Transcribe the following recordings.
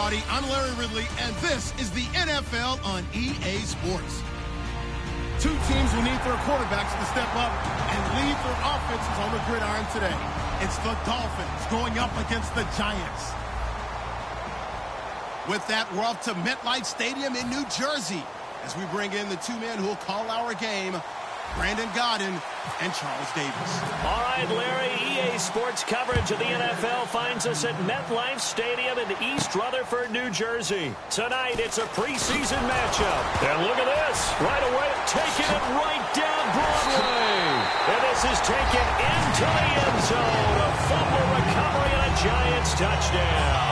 everybody. I'm Larry Ridley, and this is the NFL on EA Sports. Two teams will need their quarterbacks to step up and lead their offenses on the gridiron today. It's the Dolphins going up against the Giants. With that, we're off to MetLife Stadium in New Jersey as we bring in the two men who will call our game, Brandon Godden and Charles Davis. All right, Larry, EA Sports coverage of the NFL finds us at MetLife Stadium in East Rutherford, New Jersey. Tonight, it's a preseason matchup. And look at this. Right away, taking it right down Broadway. And this is taken into the end zone. A fumble recovery and a Giants touchdown.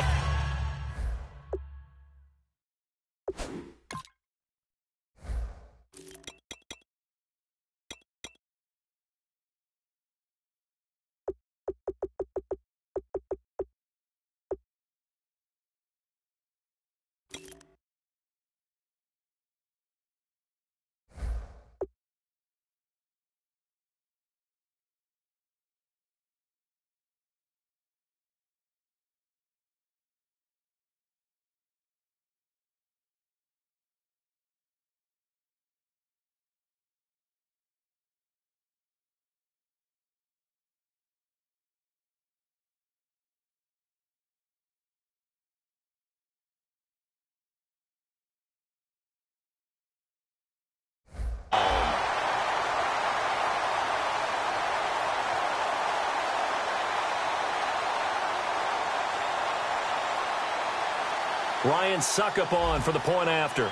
Ryan Succop for the point after.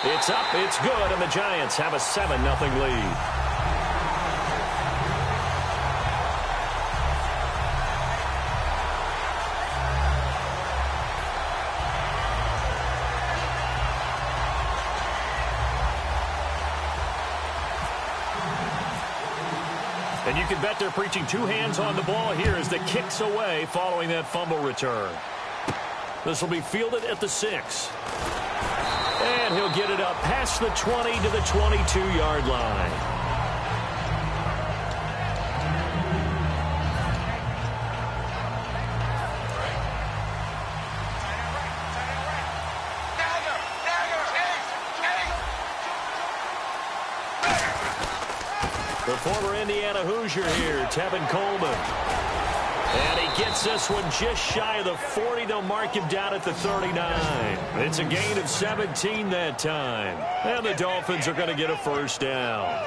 It's up, it's good, and the Giants have a 7-0 lead. And you can bet they're preaching two hands on the ball here as the kick's away following that fumble return. This will be fielded at the 6. And he'll get it up past the 20 to the 22-yard line. The former Indiana Hoosier here, Tevin Coleman. And he gets this one just shy of the 40. They'll mark him down at the 39. It's a gain of 17 that time. And the Dolphins are going to get a first down.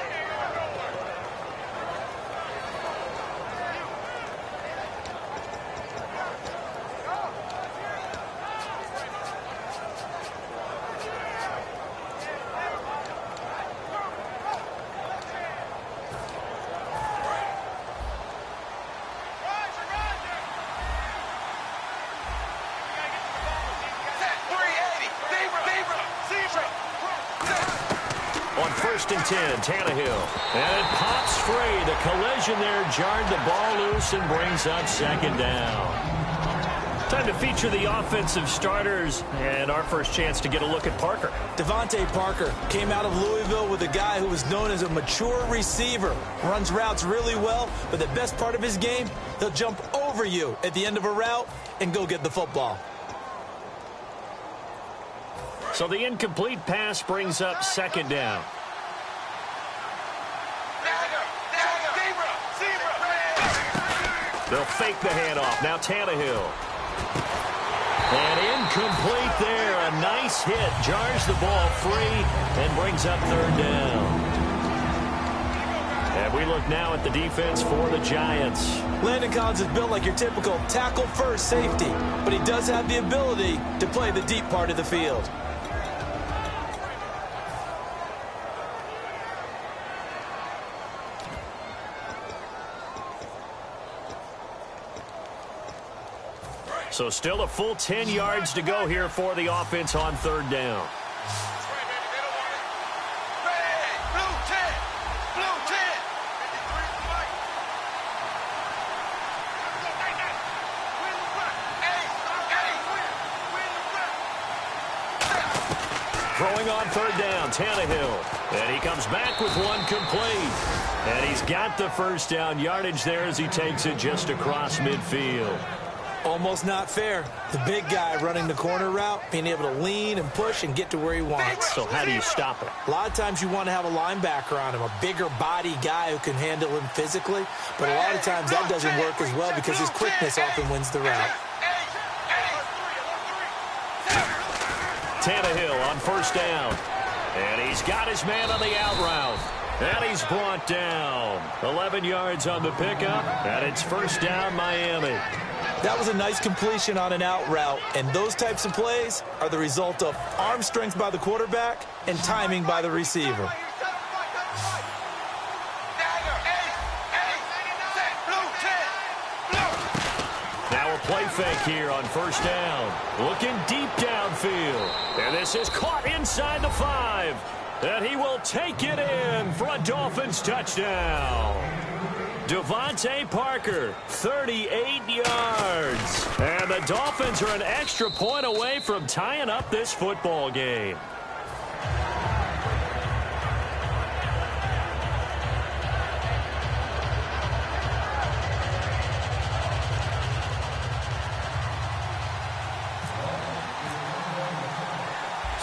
On 1st and 10, Tannehill. And it pops free. The collision there jarred the ball loose and brings up 2nd down. Time to feature the offensive starters and our first chance to get a look at Parker. Devontae Parker came out of Louisville with a guy who was known as a mature receiver. Runs routes really well, but the best part of his game, he'll jump over you at the end of a route and go get the football. So the incomplete pass brings up 2nd down. They'll fake the handoff. Now Tannehill. And incomplete there. A nice hit. Jars the ball free and brings up 3rd down. And we look now at the defense for the Giants. Landon Collins is built like your typical tackle-first safety, but he does have the ability to play the deep part of the field. So still a full 10 yards to go here for the offense on 3rd down. Throwing on 3rd down, Tannehill. And he comes back with one complete. And he's got the first down yardage there as he takes it just across midfield. Almost not fair. The big guy running the corner route, being able to lean and push and get to where he wants. So how do you stop it? A lot of times you want to have a linebacker on him, a bigger body guy who can handle him physically. But a lot of times that doesn't work as well because his quickness often wins the route. Tannehill on first down. And he's got his man on the out route. And he's brought down. 11 yards on the pickup. And it's first down, Miami. That was a nice completion on an out route, and those types of plays are the result of arm strength by the quarterback and timing by the receiver. Now a play fake here on first down. Looking deep downfield. And this is caught inside the 5. And he will take it in for a Dolphins touchdown. Devontae Parker, 38 yards. And the Dolphins are an extra point away from tying up this football game.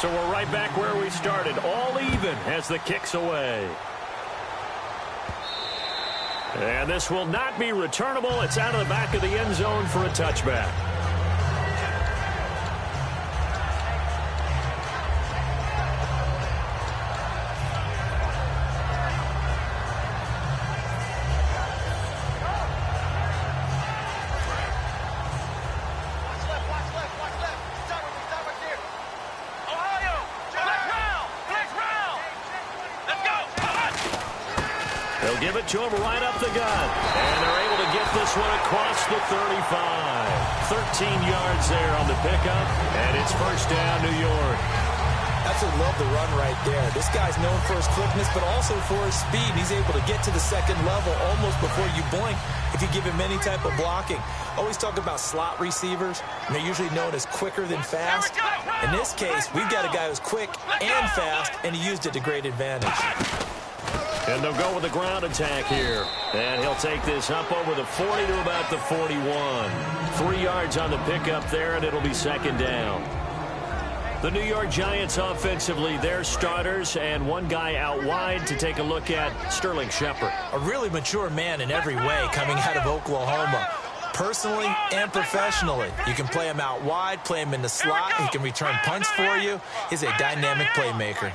So we're right back where we started, all even as the kick's away. And this will not be returnable. It's out of the back of the end zone for a touchback. They'll give it to him right up the gut. And they're able to get this one across the 35. 13 yards there on the pickup. And it's first down, New York. Absolutely love the run right there. This guy's known for his quickness, but also for his speed. He's able to get to the second level almost before you blink if you give him any type of blocking. Always talk about slot receivers, and they're usually known as quicker than fast. In this case, we've got a guy who's quick and fast, and he used it to great advantage. And they'll go with the ground attack here. And he'll take this up over the 40 to about the 41. 3 yards on the pickup there, and it'll be second down. The New York Giants offensively, their starters, and one guy out wide to take a look at, Sterling Shepard. A really mature man in every way coming out of Oklahoma. Personally and professionally, you can play him out wide, play him in the slot. He can return punts for you. He's a dynamic playmaker.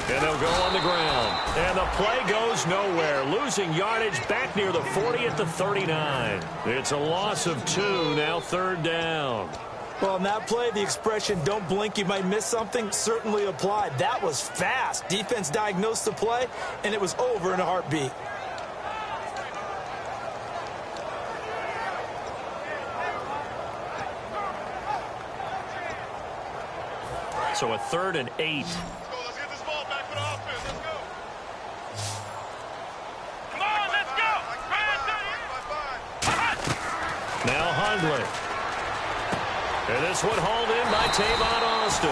And they'll go on the ground. And the play goes nowhere. Losing yardage back near the 40 at the 39. It's a loss of 2, now third down. Well, on that play, the expression, don't blink, you might miss something, certainly applied. That was fast. Defense diagnosed the play, and it was over in a heartbeat. So a 3rd and 8. Now Hundley. And this one hauled in by Tavon Austin.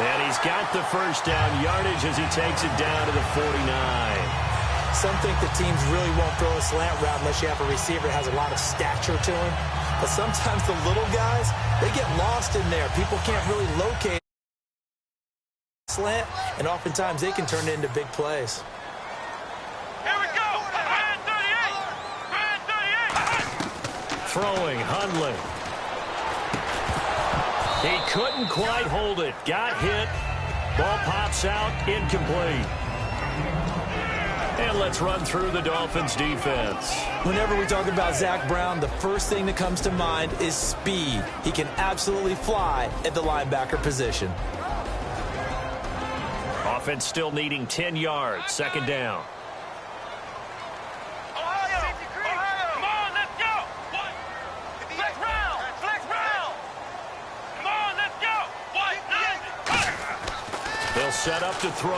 And he's got the first down yardage as he takes it down to the 49. Some think the teams really won't throw a slant route unless you have a receiver that has a lot of stature to him. But sometimes the little guys, they get lost in there. People can't really locate slant, and oftentimes they can turn it into big plays. Throwing, Hundley. He couldn't quite hold it. Got hit. Ball pops out, incomplete. And let's run through the Dolphins' defense. Whenever we talk about Zach Brown, the first thing that comes to mind is speed. He can absolutely fly at the linebacker position. Offense still needing 10 yards. Second down. Set up to throw.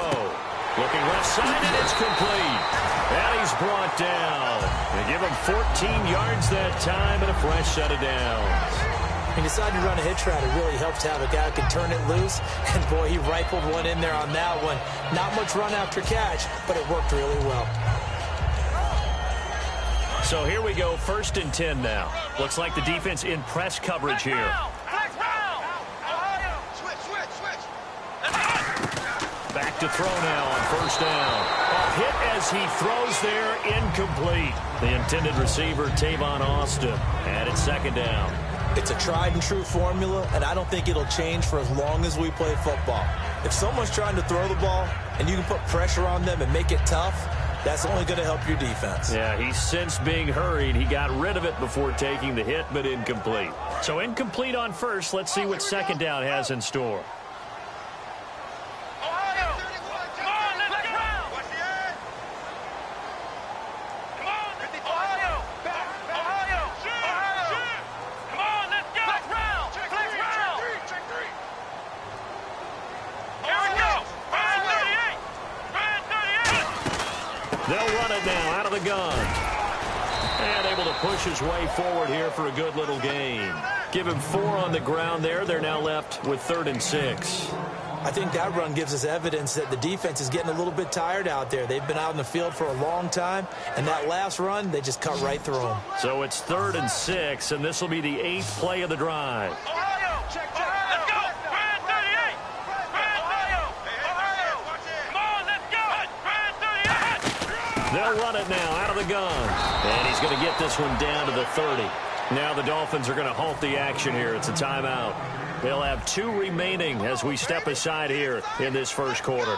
Looking left side, and it's complete. And he's brought down. They give him 14 yards that time and a fresh set of downs. When you decide to run a hitch route, it really helps to have a guy who can turn it loose. And, boy, he rifled one in there on that one. Not much run after catch, but it worked really well. So here we go, 1st and 10 now. Looks like the defense in press coverage here. Back to throw now on 1st down. A hit as he throws there, incomplete. The intended receiver, Tavon Austin, and it's 2nd down. It's a tried and true formula, and I don't think it'll change for as long as we play football. If someone's trying to throw the ball and you can put pressure on them and make it tough, that's only going to help your defense. Yeah, he sensed being hurried. He got rid of it before taking the hit, but incomplete. So incomplete on 1st. Let's see what 2nd down has in store. They'll run it now out of the gun. And able to push his way forward here for a good little gain. Give him 4 on the ground there. They're now left with 3rd and 6. I think that run gives us evidence that the defense is getting a little bit tired out there. They've been out in the field for a long time, and that last run, they just cut right through them. So it's 3rd and 6, and this will be the 8th play of the drive. They'll run it now out of the gun. And he's going to get this one down to the 30. Now the Dolphins are going to halt the action here. It's a timeout. They'll have 2 remaining as we step aside here in this 1st quarter.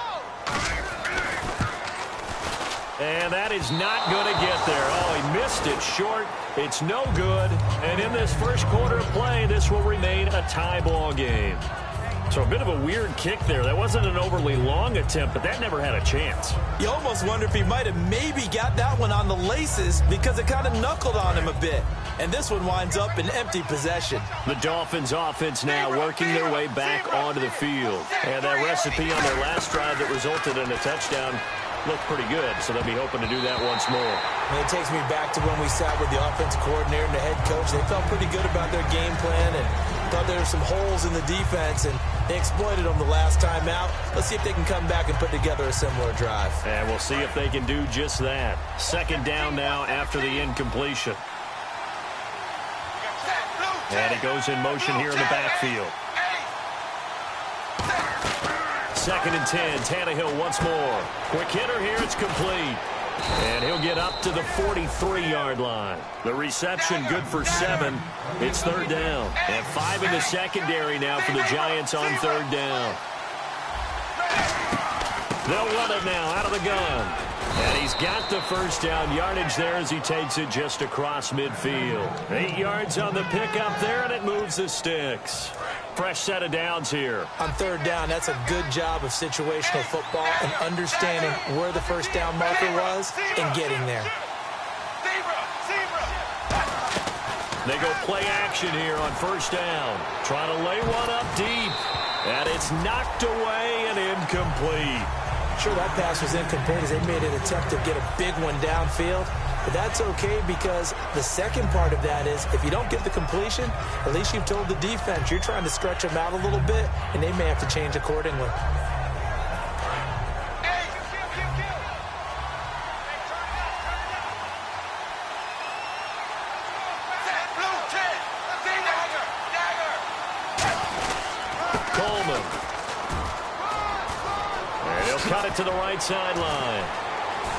And that is not going to get there. Oh, he missed it short. It's no good. And in this 1st quarter of play, this will remain a tie ball game. So a bit of a weird kick there. That wasn't an overly long attempt, but that never had a chance. You almost wonder if he might have maybe got that one on the laces because it kind of knuckled on him a bit. And this one winds up in empty possession. The Dolphins offense now working their way back onto the field. And that recipe on their last drive that resulted in a touchdown looked pretty good, so they'll be hoping to do that once more. And it takes me back to when we sat with the offensive coordinator and the head coach. They felt pretty good about their game plan and thought there were some holes in the defense, and they exploited them the last time out. Let's see if they can come back and put together a similar drive. And we'll see if they can do just that. 2nd down now after the incompletion. And he goes in motion here in the backfield. 2nd and 10. Tannehill once more. Quick hitter here. It's complete. And he'll get up to the 43-yard line. The reception good for 7. It's 3rd down. And 5 in the secondary now for the Giants on 3rd down. They'll run it now out of the gun. And he's got the 1st down yardage there as he takes it just across midfield. 8 yards on the pickup there, and it moves the sticks. Fresh set of downs here. On 3rd down, that's a good job of situational football and understanding where the 1st down marker was and getting there. They go play action here on 1st down. Trying to lay one up deep. And it's knocked away and incomplete. Sure, that pass was incomplete as they made an attempt to get a big one downfield. But that's okay because the second part of that is if you don't get the completion, at least you've told the defense you're trying to stretch them out a little bit, and they may have to change accordingly. Coleman. And he'll cut it to the right sideline.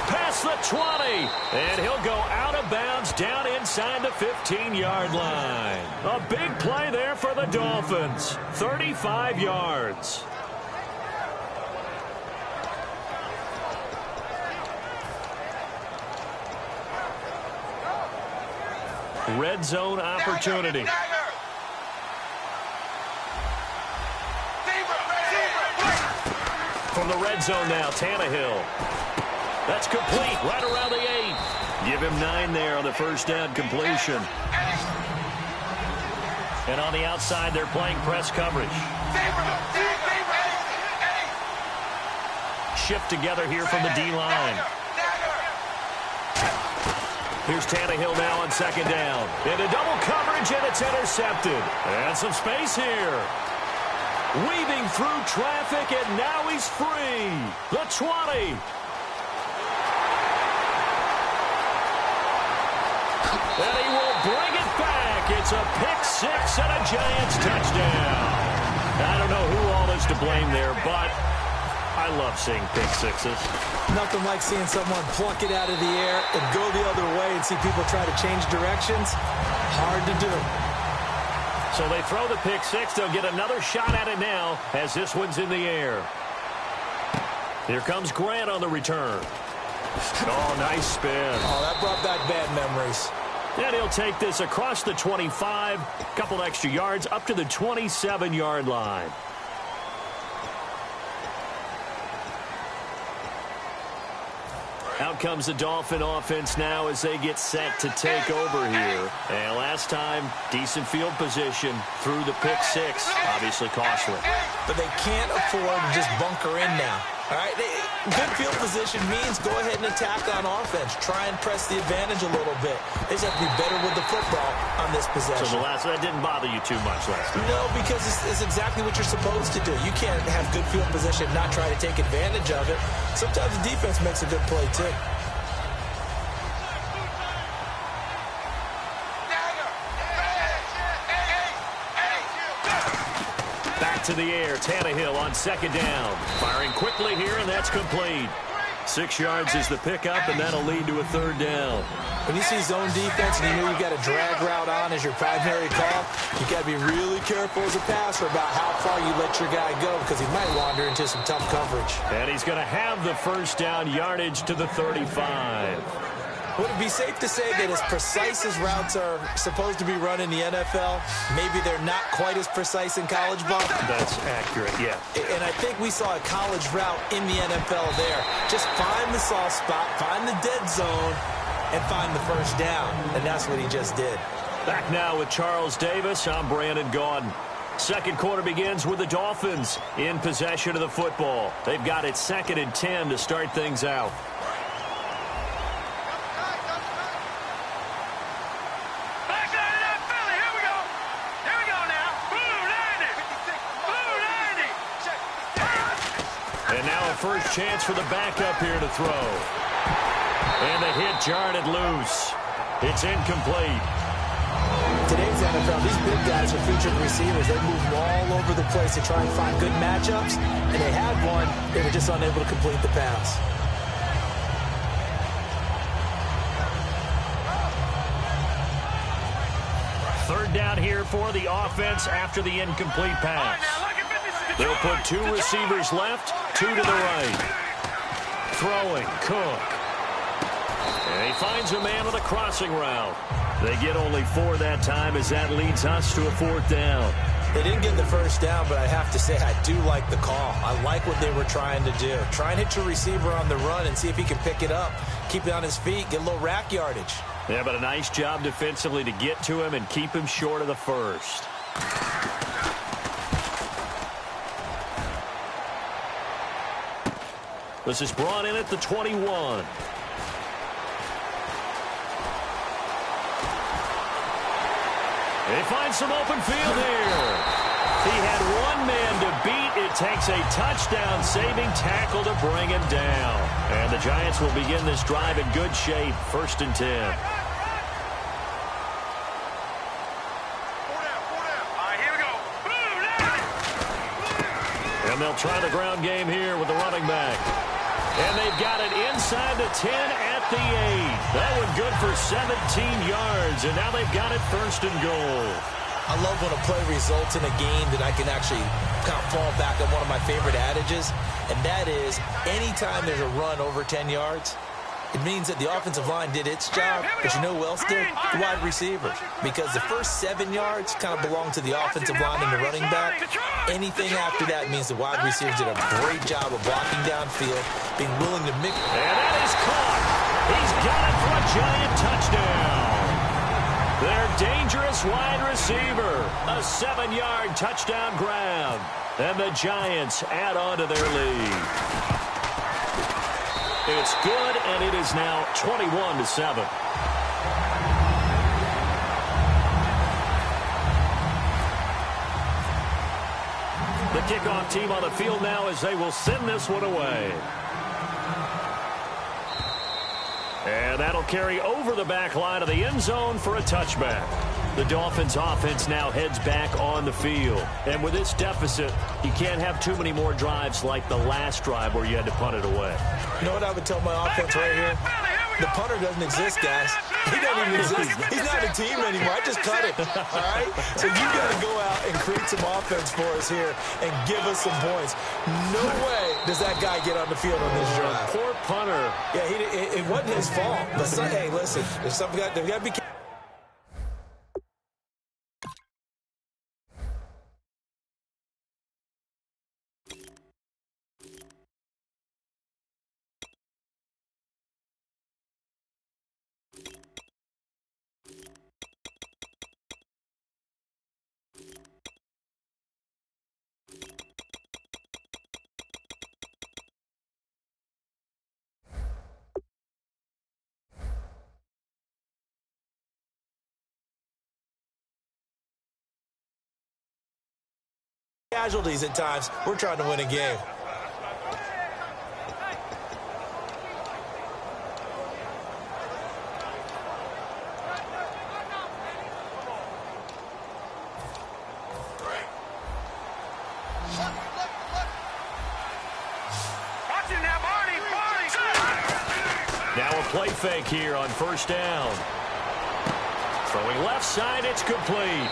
Past the 20, and he'll go out of bounds down inside the 15-yard line. A big play there for the Dolphins. 35 yards. Red zone opportunity. From the red zone now, Tannehill. That's complete, right around the 8. Give him 9 there on the 1st down completion. And on the outside, they're playing press coverage. Shift together here from the D-line. Here's Tannehill now on second down. Into double coverage, and it's intercepted. And some space here. Weaving through traffic, and now he's free. The 20. And he will bring it back. It's a pick six and a Giants touchdown. I don't know who all is to blame there, but I love seeing pick sixes. Nothing like seeing someone pluck it out of the air and go the other way and see people try to change directions. Hard to do. So they throw the pick six. They'll get another shot at it now as this one's in the air. Here comes Grant on the return. Oh, nice spin. Oh, that brought back bad memories. And he'll take this across the 25, couple extra yards up to the 27-yard line. Out comes the Dolphin offense now as they get set to take over here. And last time, decent field position through the pick six. Obviously costly. But they can't afford to just bunker in now. All right, good field position means go ahead and attack on offense. Try and press the advantage a little bit. They just have to be better with the football on this possession. So that didn't bother you too much last time? No, because it's exactly what you're supposed to do. You can't have good field position and not try to take advantage of it. Sometimes the defense makes a good play, too. To the air, Tannehill on second down. Firing quickly here, and that's complete. 6 yards is the pickup, and that'll lead to a third down. When you see zone defense and you know you've got a drag route on as your primary call, you've got to be really careful as a passer about how far you let your guy go because he might wander into some tough coverage. And he's going to have the first down yardage to the 35. Would it be safe to say that as precise as routes are supposed to be run in the NFL, maybe they're not quite as precise in college ball? That's accurate, yeah. And I think we saw a college route in the NFL there. Just find the soft spot, find the dead zone, and find the first down. And that's what he just did. Back now with Charles Davis. I'm Brandon Gaudin. Second quarter begins with the Dolphins in possession of the football. They've got it 2nd and 10 to start things out. First chance for the backup here to throw. And the hit jarred it loose. It's incomplete. Today's NFL, these big guys are featured receivers. They move all over the place to try and find good matchups. And they had one. They were just unable to complete the pass. Third down here for the offense after the incomplete pass. They'll put 2 receivers left, 2 to the right. Throwing, Cook. And he finds a man on a crossing route. They get only 4 that time as that leads us to a 4th down. They didn't get the first down, but I have to say I do like the call. I like what they were trying to do. Try and hit your receiver on the run and see if he can pick it up. Keep it on his feet, get a little rack yardage. Yeah, but a nice job defensively to get to him and keep him short of the first. This is brought in at the 21. They find some open field here. He had one man to beat. It takes a touchdown-saving tackle to bring him down. And the Giants will begin this drive in good shape, 1st and 10. And they'll try the ground game here with the running back. And they've got it inside the 10 at the 8. That one good for 17 yards, and now they've got it 1st and goal. I love when a play results in a game that I can actually kind of fall back on one of my favorite adages, and that is anytime there's a run over 10 yards, it means that the offensive line did its job, but you know who else did? The wide receivers. Because the first 7 yards kind of belong to the offensive line and the running back. Anything after that means the wide receivers did a great job of blocking downfield, being willing to mix. And that is caught. He's got it for a Giant touchdown. Their dangerous wide receiver. A 7-yard touchdown grab. And the Giants add on to their lead. It's good, and it is now 21-7. kickoff team on the field now as they will send this one away. And that'll carry over the back line of the end zone for a touchback. The Dolphins offense now heads back on the field. And with this deficit, you can't have too many more drives like the last drive where you had to punt it away. You know what I would tell my offense right here? The punter doesn't exist, guys. He doesn't even exist. He's not a team anymore. I just cut it, all right? So you got to go out and create some offense for us here and give us some points. No way does that guy get on the field on this drive. Poor punter. Yeah, it wasn't his fault. But, hey, listen, there's something they've got to be careful. Casualties at times. We're trying to win a game. Now a play fake here on first down. Throwing left side, it's complete.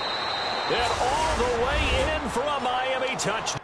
And all the way in for a Miami touchdown.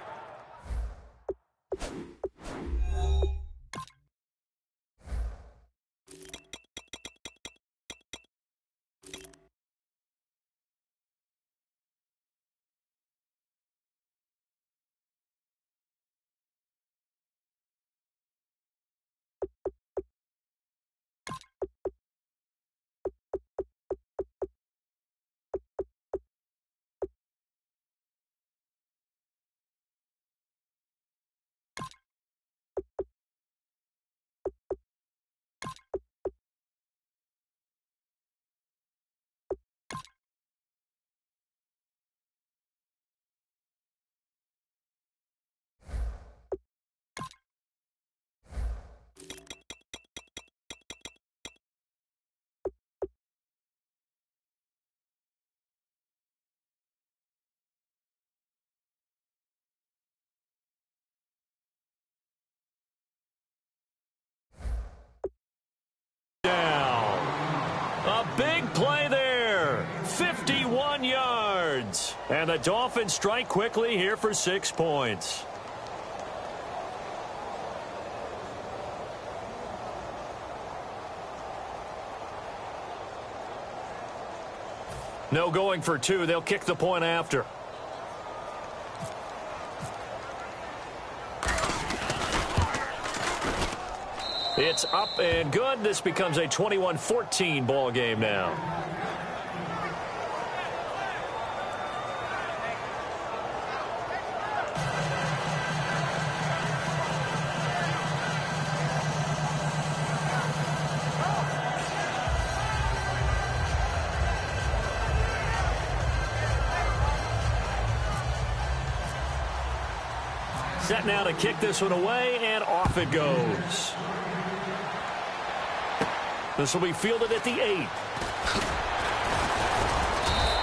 A big play there. 51 yards. And the Dolphins strike quickly here for 6 points. No going for 2. They'll kick the point after. It's up and good. This becomes a 21-14 ball game now. Set now to kick this one away, and off it goes. This will be fielded at the 8.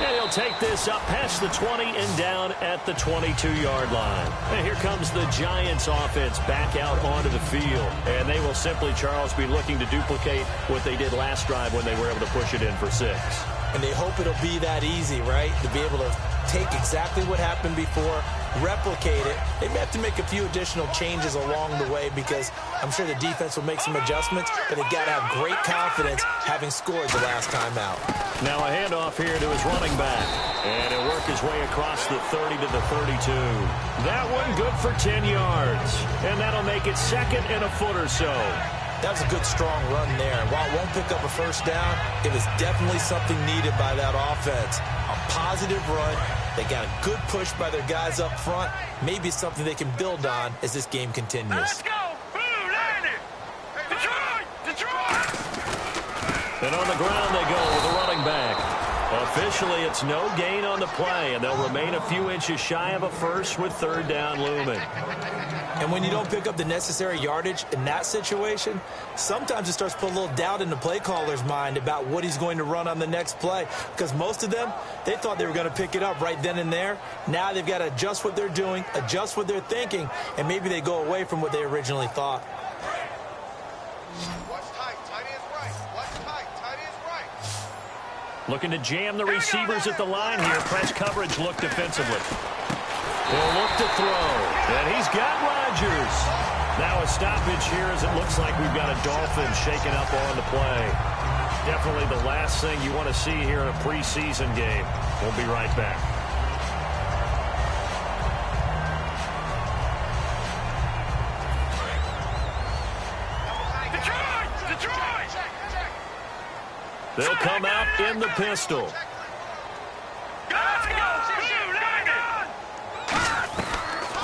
And he'll take this up past the 20 and down at the 22-yard line. And here comes the Giants offense back out onto the field. And they will simply, Charles, be looking to duplicate what they did last drive when they were able to push it in for 6. And they hope it'll be that easy, right? To be able to take exactly what happened before, replicate it. They may have to make a few additional changes along the way because I'm sure the defense will make some adjustments, but they've got to have great confidence having scored the last time out. Now a handoff here to his running back. And he'll work his way across the 30 to the 32. That one good for 10 yards. And that'll make it second and a foot or so. That was a good, strong run there. While it won't pick up a first down, it was definitely something needed by that offense. A positive run. They got a good push by their guys up front. Maybe something they can build on as this game continues. Let's go! Blue, landed! Detroit! Detroit! And on the ground they go with the running back. Officially, it's no gain on the play, and they'll remain a few inches shy of a first with third down looming. And when you don't pick up the necessary yardage in that situation, sometimes it starts to put a little doubt in the play caller's mind about what he's going to run on the next play. Because most of them, they thought they were going to pick it up right then and there. Now they've got to adjust what they're doing, adjust what they're thinking, and maybe they go away from what they originally thought. Looking to jam the receivers at the line here. Press coverage look defensively. He'll look to throw. And he's got Rodgers. Now a stoppage here as it looks like we've got a Dolphin shaking up on the play. Definitely the last thing you want to see here in a preseason game. We'll be right back. They'll come out in the pistol.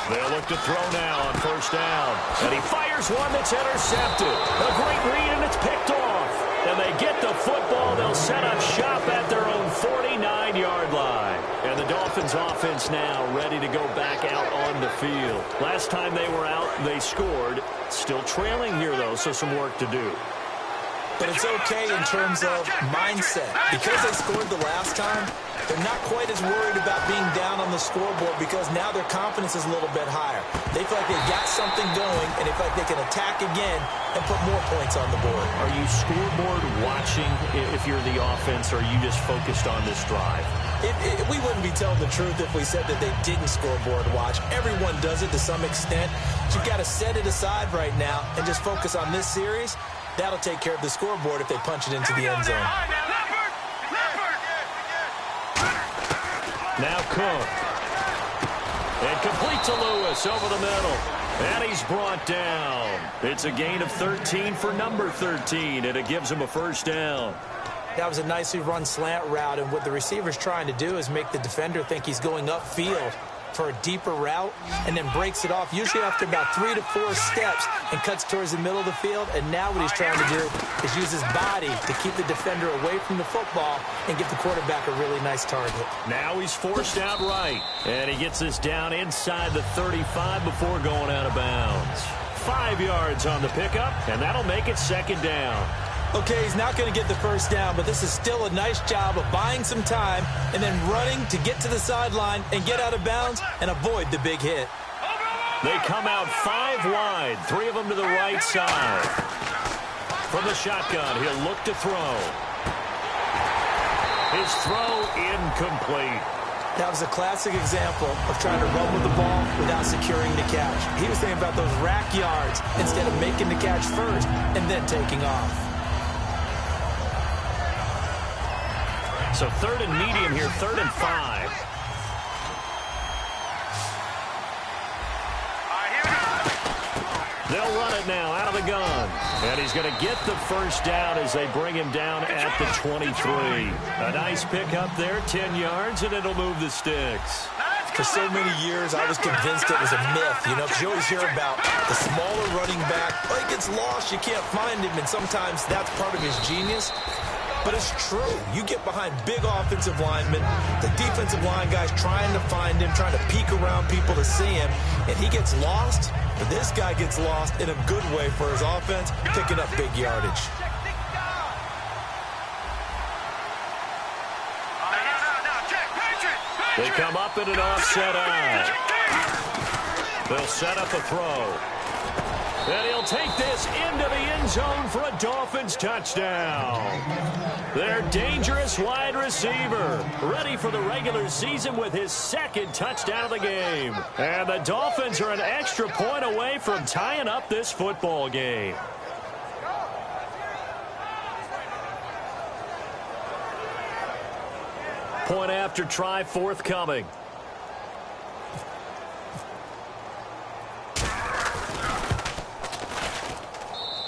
They'll look to throw now on first down. And he fires one that's intercepted. A great read, and it's picked off. And they get the football. They'll set up shop at their own 49-yard line. And the Dolphins offense now ready to go back out on the field. Last time they were out, they scored. Still trailing here, though, so some work to do. But it's okay in terms of mindset. Because they scored the last time, they're not quite as worried about being down on the scoreboard because now their confidence is a little bit higher. They feel like they've got something going, and they feel like they can attack again and put more points on the board. Are you scoreboard watching if you're the offense, or are you just focused on this drive? We wouldn't be telling the truth if we said that they didn't scoreboard watch. Everyone does it to some extent. But you've got to set it aside right now and just focus on this series. That'll take care of the scoreboard if they punch it into the end zone. Now Cook. And complete to Lewis over the middle. And he's brought down. It's a gain of 13 for number 13, and it gives him a first down. That was a nicely run slant route, and what the receiver's trying to do is make the defender think he's going upfield for a deeper route, and then breaks it off, usually after about 3 to 4 steps, and cuts towards the middle of the field. And now what he's trying to do is use his body to keep the defender away from the football and give the quarterback a really nice target. Now he's forced out right, and he gets this down inside the 35 before going out of bounds. 5 yards on the pickup, and that'll make it second down. Okay, he's not going to get the first down, but this is still a nice job of buying some time and then running to get to the sideline and get out of bounds and avoid the big hit. They come out 5 wide, 3 of them to the right side. From the shotgun, he'll look to throw. His throw incomplete. That was a classic example of trying to run with the ball without securing the catch. He was thinking about those rack yards instead of making the catch first and then taking off. So third and medium here, 3rd and 5. They'll run it now out of the gun. And he's going to get the first down as they bring him down at the 23. A nice pickup there, 10 yards, and it'll move the sticks. For so many years, I was convinced it was a myth, because you always hear about the smaller running back. Oh, he gets lost, you can't find him, and sometimes that's part of his genius. But it's true. You get behind big offensive linemen, the defensive line guys trying to find him, trying to peek around people to see him, and he gets lost. But this guy gets lost in a good way for his offense, picking up big yardage. They come up in an offset eye. They'll set up a throw. And he'll take this into the end zone for a Dolphins touchdown. Their dangerous wide receiver, ready for the regular season with his 2nd touchdown of the game. And the Dolphins are an extra point away from tying up this football game. Point after try forthcoming.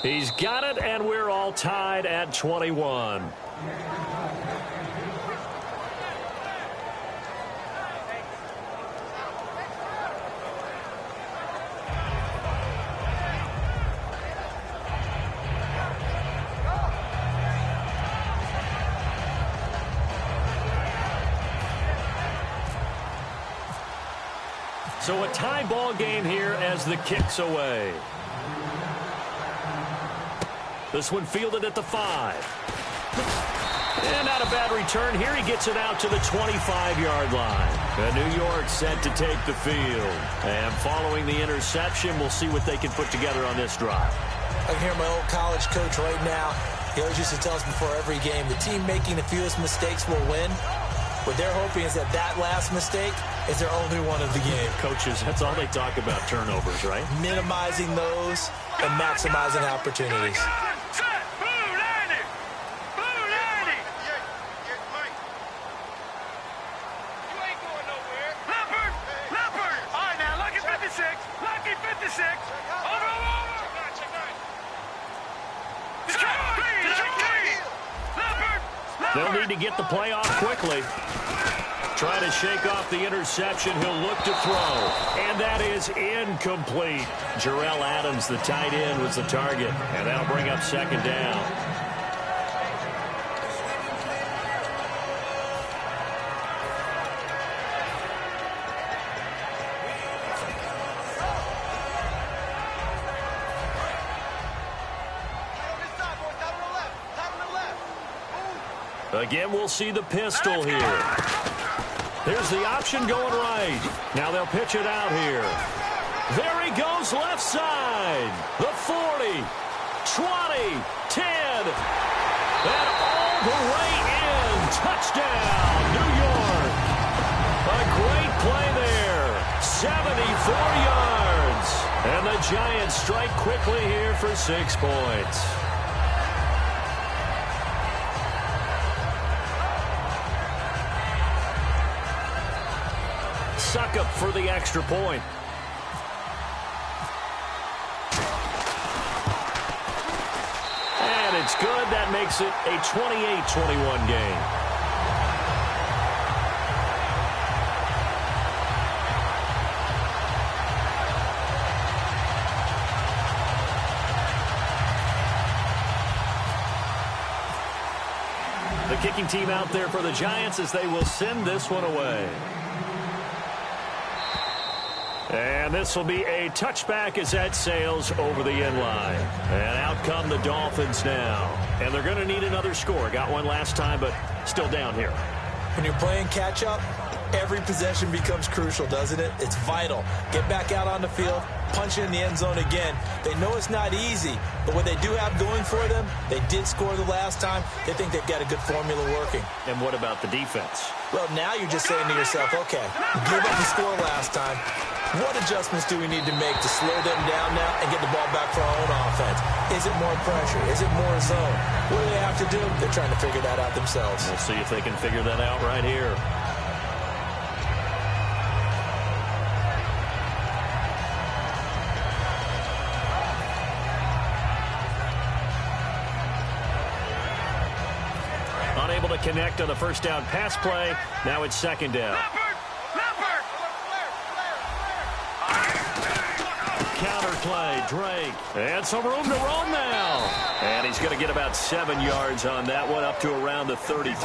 He's got it, and we're all tied at 21. So a tie ball game here as the kick's away. This one fielded at the 5. And not a bad return here. He gets it out to the 25-yard line. And New York set to take the field. And following the interception, we'll see what they can put together on this drive. I can hear my old college coach right now. He always used to tell us before every game, the team making the fewest mistakes will win. What they're hoping is that last mistake is their only one of the game. Coaches, that's all they talk about, turnovers, right? Minimizing those and maximizing opportunities. They'll need to get the play off quickly. Try to shake off the interception. He'll look to throw. And that is incomplete. Jarrell Adams, the tight end, was the target. And that'll bring up second down. Again, we'll see the pistol here. Here's the option going right. Now they'll pitch it out here. There he goes, left side. The 40, 20, 10. And all the way in. Touchdown, New York. A great play there. 74 yards. And the Giants strike quickly here for 6 points. Suck up for the extra point. And it's good. That makes it a 28-21 game. The kicking team out there for the Giants as they will send this one away. And this will be a touchback as that sails over the end line. And out come the Dolphins now. And they're going to need another score. Got one last time, but still down here. When you're playing catch-up, every possession becomes crucial, doesn't it? It's vital. Get back out on the field, punch it in the end zone again. They know it's not easy, but what they do have going for them, they did score the last time. They think they've got a good formula working. And what about the defense? Well, now you're just saying to yourself, okay, give up the score last time. What adjustments do we need to make to slow them down now and get the ball back for our own offense? Is it more pressure? Is it more zone? What do they have to do? They're trying to figure that out themselves. We'll see if they can figure that out right here. Unable to connect on the first down pass play. Now it's second down. Counter play, Drake. And some room to roam now. And he's going to get about 7 yards on that one, up to around the 33.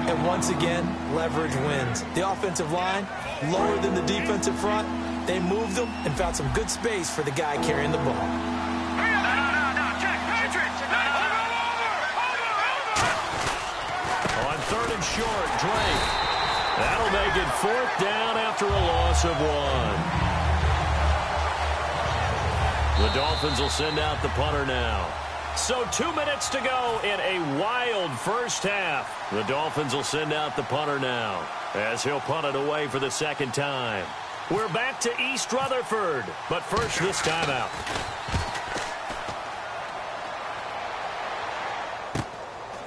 And once again, leverage wins. The offensive line, lower than the defensive front. They moved them and found some good space for the guy carrying the ball. On third and short, Drake. That'll make it fourth down after a loss of 1. The Dolphins will send out the punter now. So 2 minutes to go in a wild first half. The Dolphins will send out the punter now as he'll punt it away for the second time. We're back to East Rutherford, but first this timeout.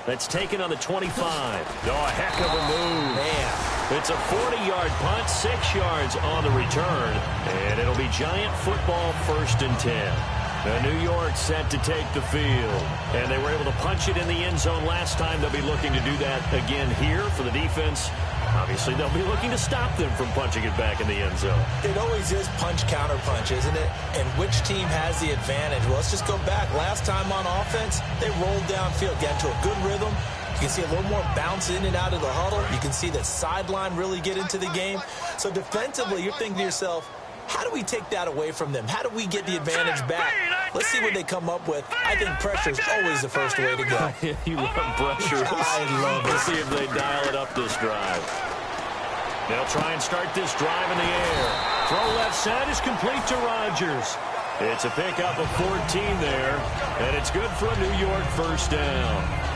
That's taken on the 25. Oh, a heck of a move. Man. It's a 40-yard punt, 6 yards on the return, and it'll be Giant football 1st and 10. New York set to take the field, and they were able to punch it in the end zone last time. They'll be looking to do that again here for the defense. Obviously, they'll be looking to stop them from punching it back in the end zone. It always is punch-counter-punch, isn't it? And which team has the advantage? Well, let's just go back. Last time on offense, they rolled downfield, got into a good rhythm. You can see a little more bounce in and out of the huddle. You can see the sideline really get into the game. So defensively, you're thinking to yourself, how do we take that away from them? How do we get the advantage back? Let's see what they come up with. I think pressure is always the first way to go. You love pressure. I love it. Let's see if they dial it up this drive. They'll try and start this drive in the air. Throw left side is complete to Rodgers. It's a pickup of 14 there, and it's good for a New York first down.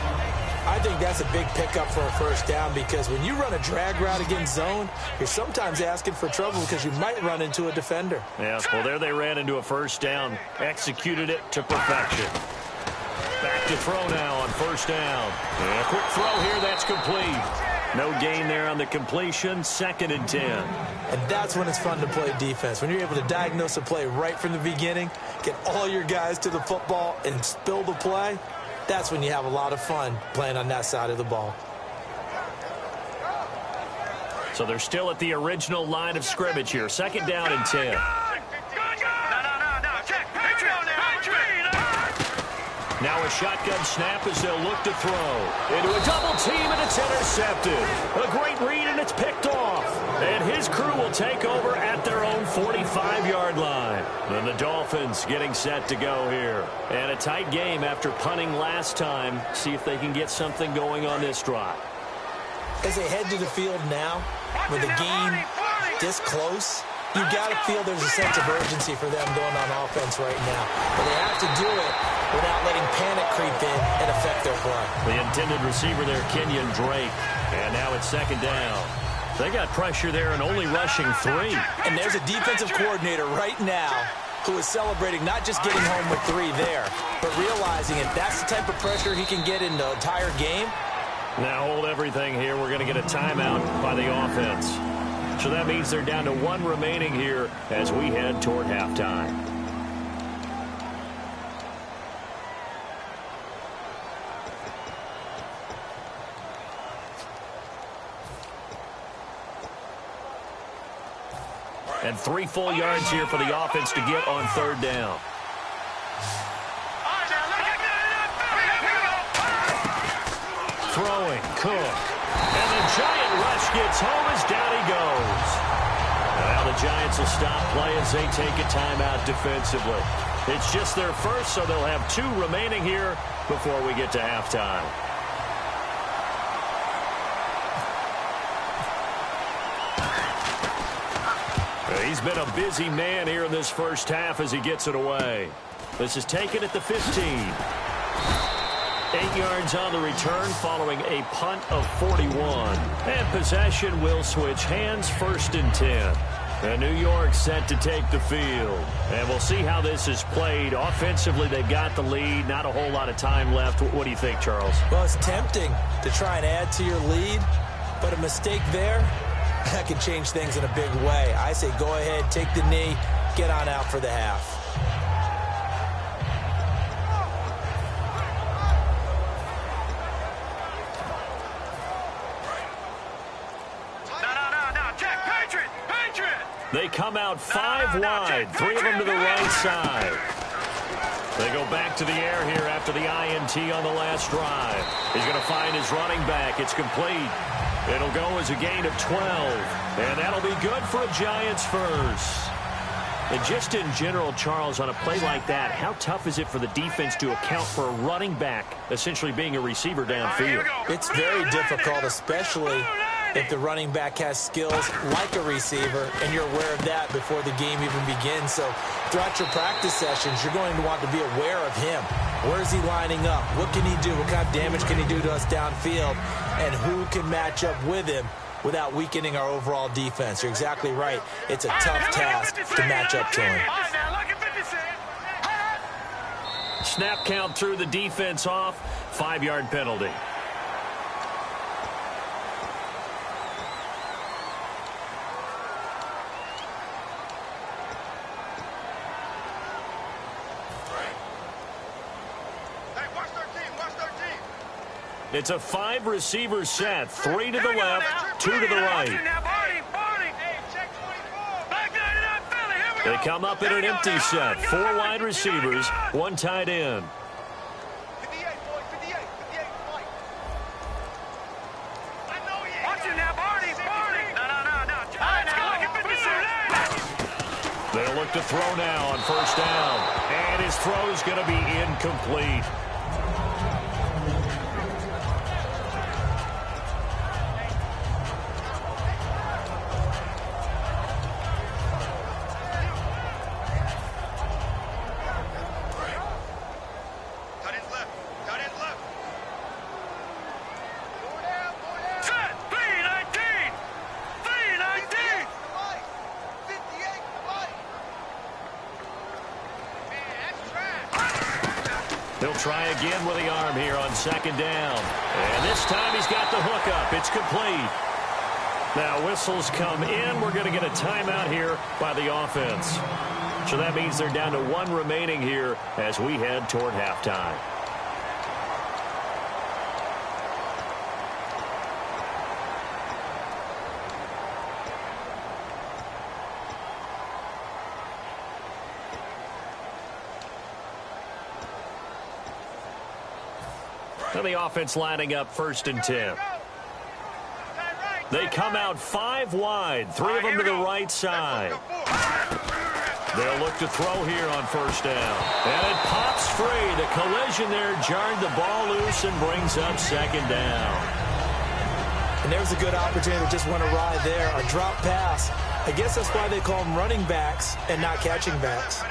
I think that's a big pickup for a first down because when you run a drag route against zone, you're sometimes asking for trouble because you might run into a defender. Yeah, well, there they ran into a first down, executed it to perfection. Back to throw now on first down. And a quick throw here, that's complete. No gain there on the completion, 2nd and 10. And that's when it's fun to play defense. When you're able to diagnose a play right from the beginning, get all your guys to the football and spill the play, that's when you have a lot of fun playing on that side of the ball. So they're still at the original line of scrimmage here. 2nd down and 10. Now a shotgun snap as they'll look to throw. Into a double team, and it's intercepted. A great read, and it's picked off. And his crew will take over at their own 45-yard line. And the Dolphins getting set to go here. And a tight game after punting last time. See if they can get something going on this drive. As they head to the field now, with the game this close, you got to feel there's a sense of urgency for them going on offense right now. But they have to do it without letting panic creep in and affect their play. The intended receiver there, Kenyon Drake. And now it's 2nd down. They got pressure there and only rushing 3. And there's a defensive coordinator right now who is celebrating not just getting home with 3 there, but realizing if that's the type of pressure he can get in the entire game. Now hold everything here. We're going to get a timeout by the offense. So that means they're down to 1 remaining here as we head toward halftime. And 3 full yards here for the offense to get on 3rd down. Throwing, Cook. And the Giant rush gets home as down he goes. Now the Giants will stop play as they take a timeout defensively. It's just their first, so they'll have 2 remaining here before we get to halftime. He's been a busy man here in this first half as he gets it away. This is taken at the 15. 8 yards on the return following a punt of 41. And possession will switch hands, 1st and 10. And New York set to take the field. And we'll see how this is played. Offensively, they've got the lead. Not a whole lot of time left. What do you think, Charles? Well, it's tempting to try and add to your lead, but a mistake there, that can change things in a big way. I say go ahead, take the knee, get on out for the half. They come out 5 wide, 3 of them to the right side. They go back to the air here after the INT on the last drive. He's going to find his running back. It's complete. It'll go as a gain of 12. And that'll be good for a Giants first. And just in general, Charles, on a play like that, how tough is it for the defense to account for a running back essentially being a receiver downfield? It's very difficult, especially if the running back has skills like a receiver, and you're aware of that before the game even begins. So throughout your practice sessions, you're going to want to be aware of him. Where is he lining up? What can he do? What kind of damage can he do to us downfield? And who can match up with him without weakening our overall defense? You're exactly right. It's a tough task to match up to him. Snap count threw the defense off. 5-yard penalty. It's a 5-receiver set. 3 to the left, 2 to the right. They come up in an empty set. 4 wide receivers, 1 tight end. They'll look to throw now on first down. And his throw's going to be incomplete. He'll try again with the arm here on second down. And this time he's got the hook up. It's complete. Now whistles come in. We're going to get a timeout here by the offense. So that means they're down to one remaining here as we head toward halftime. And the offense lining up 1st and 10. They come out 5 wide, 3 of them to the right side. They'll look to throw here on first down. And it pops free. The collision there jarred the ball loose and brings up 2nd down. And there's a good opportunity that just went awry there. A drop pass. I guess that's why they call them running backs and not catching backs.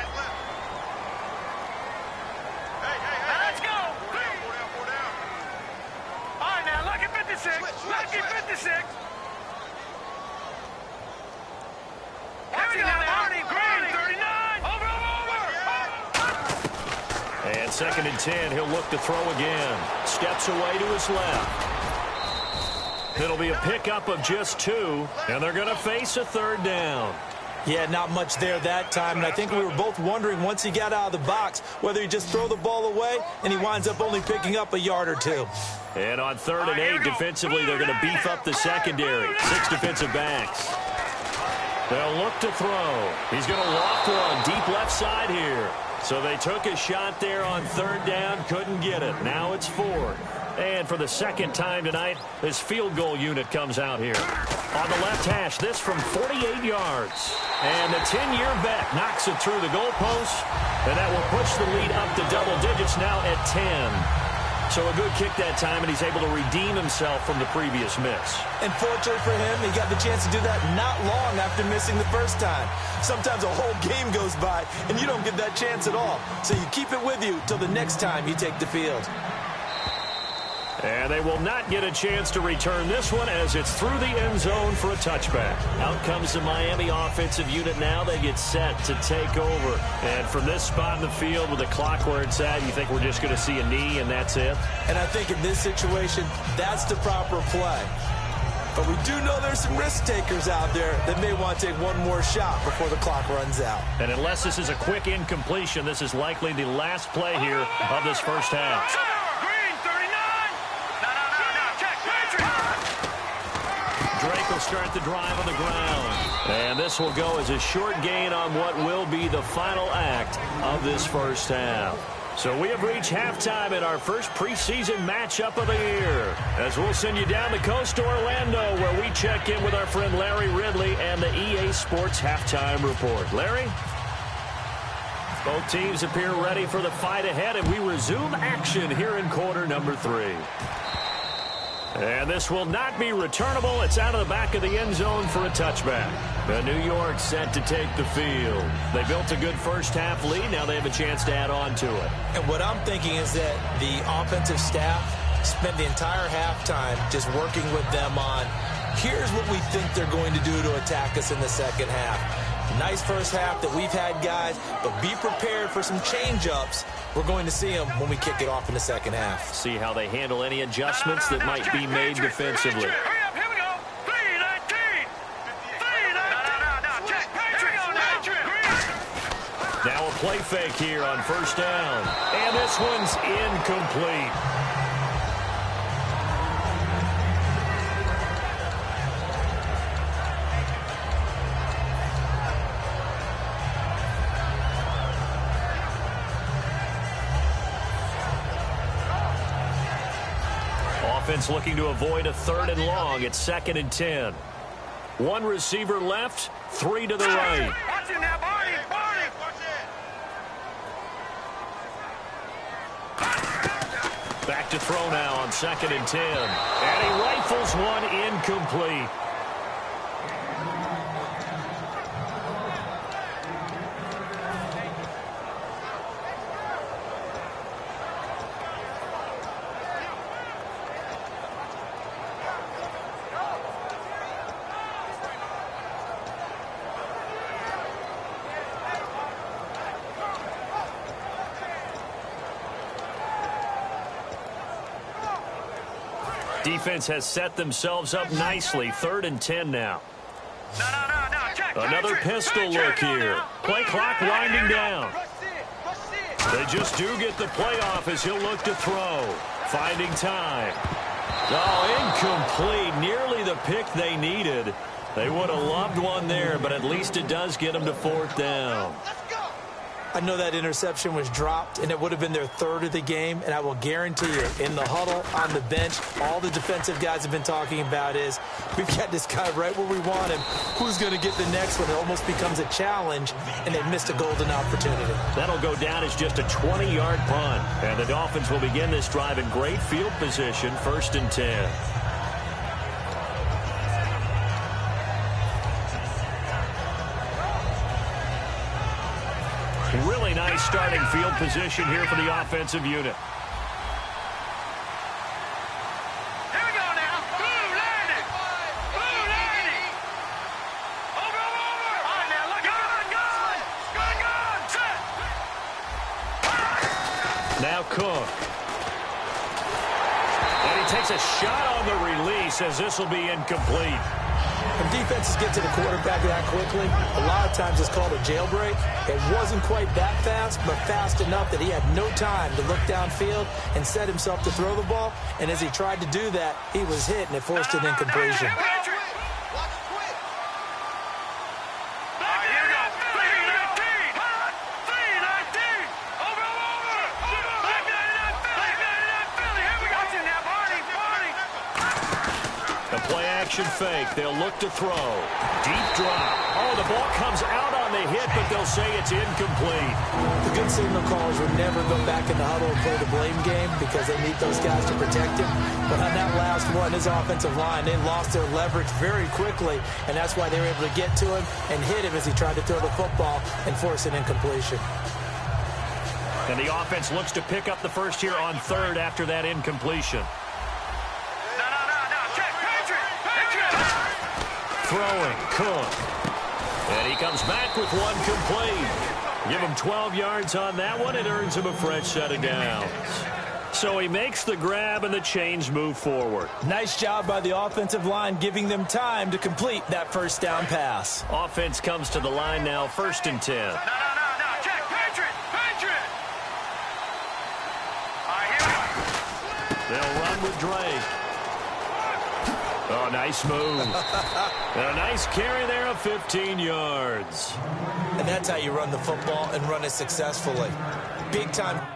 And 2nd and 10, he'll look to throw again. Steps away to his left. It'll be a pickup of just 2, and they're going to face a 3rd down. Yeah, not much there that time, and I think we were both wondering once he got out of the box whether he just throw the ball away, and he winds up only picking up a yard or 2. And on 3rd and 8, defensively, they're going to beef up the secondary. 6 defensive backs. They'll look to throw. He's going to walk one deep left side here. So they took a shot there on 3rd down, couldn't get it. Now it's 4th. And for the 2nd time tonight, this field goal unit comes out here. On the left hash, this from 48 yards. And the 10-year vet knocks it through the goalpost. And that will push the lead up to double digits now at 10. So a good kick that time, and he's able to redeem himself from the previous miss. And fortunately for him, he got the chance to do that not long after missing the first time. Sometimes a whole game goes by, and you don't get that chance at all. So you keep it with you till the next time you take the field. And they will not get a chance to return this one as it's through the end zone for a touchback. Out comes the Miami offensive unit now. They get set to take over. And from this spot in the field with the clock where it's at, you think we're just going to see a knee and that's it? And I think in this situation, that's the proper play. But we do know there's some risk takers out there that may want to take one more shot before the clock runs out. And unless this is a quick incompletion, this is likely the last play here of this first half. Drake will start the drive on the ground. And this will go as a short gain on what will be the final act of this first half. So we have reached halftime in our first preseason matchup of the year, as we'll send you down the coast to Orlando, where we check in with our friend Larry Ridley and the EA Sports Halftime Report. Larry? Both teams appear ready for the fight ahead, and we resume action here in quarter number 3. And this will not be returnable. It's out of the back of the end zone for a touchback. The New York set to take the field. They built a good first half lead. Now they have a chance to add on to it. And what I'm thinking is that the offensive staff spent the entire halftime just working with them on, here's what we think they're going to do to attack us in the second half. Nice first half that we've had, guys, but be prepared for some change-ups. We're going to see them when we kick it off in the second half. See how they handle any adjustments that might be made defensively. Hurry up, here we go. 3-19. 3-19. Now a play fake here on first down. And this one's incomplete. Offense looking to avoid a 3rd and long. It's 2nd and 10. One receiver left, 3 to the right. Watch him now, Barney. Back to throw now on 2nd and 10. And he rifles one incomplete. Defense has set themselves up nicely. 3rd and 10 now. Another pistol look here. Play clock winding down. They just do get the playoff as he'll look to throw. Finding time. Oh, incomplete. Nearly the pick they needed. They would have loved one there, but at least it does get them to 4th down. I know that interception was dropped, and it would have been their 3rd of the game, and I will guarantee you, in the huddle, on the bench, all the defensive guys have been talking about is, we've got this guy right where we want him. Who's going to get the next one? It almost becomes a challenge, and they missed a golden opportunity. That'll go down as just a 20-yard punt, and the Dolphins will begin this drive in great field position, 1st and 10. Really nice starting field position here for the offensive unit. Here we go now. Blue landing. Blue landing. Over. All right, now look. Gun. Set. Now Cook. And he takes a shot on the release as this will be incomplete. When defenses get to the quarterback that quickly, a lot of times it's called a jailbreak. It wasn't quite that fast, but fast enough that he had no time to look downfield and set himself to throw the ball. And as he tried to do that, he was hit, and it forced an incompletion. Fake. They'll look to throw. Deep drop. Oh, the ball comes out on the hit, but they'll say it's incomplete. The good signal callers would never go back in the huddle and play the blame game because they need those guys to protect him. But on that last one, his offensive line, they lost their leverage very quickly, and that's why they were able to get to him and hit him as he tried to throw the football and force an incompletion. And the offense looks to pick up the first here on 3rd after that incompletion. Throwing, Cook. And he comes back with one complete. Give him 12 yards on that one. It earns him a fresh set of downs. So he makes the grab and the chains move forward. Nice job by the offensive line giving them time to complete that first down pass. Offense comes to the line now, 1st and 10. No. Check. Patriot. All right, here we go. They'll run with Drake. Oh, nice move. And a nice carry there of 15 yards. And that's how you run the football and run it successfully. Big time.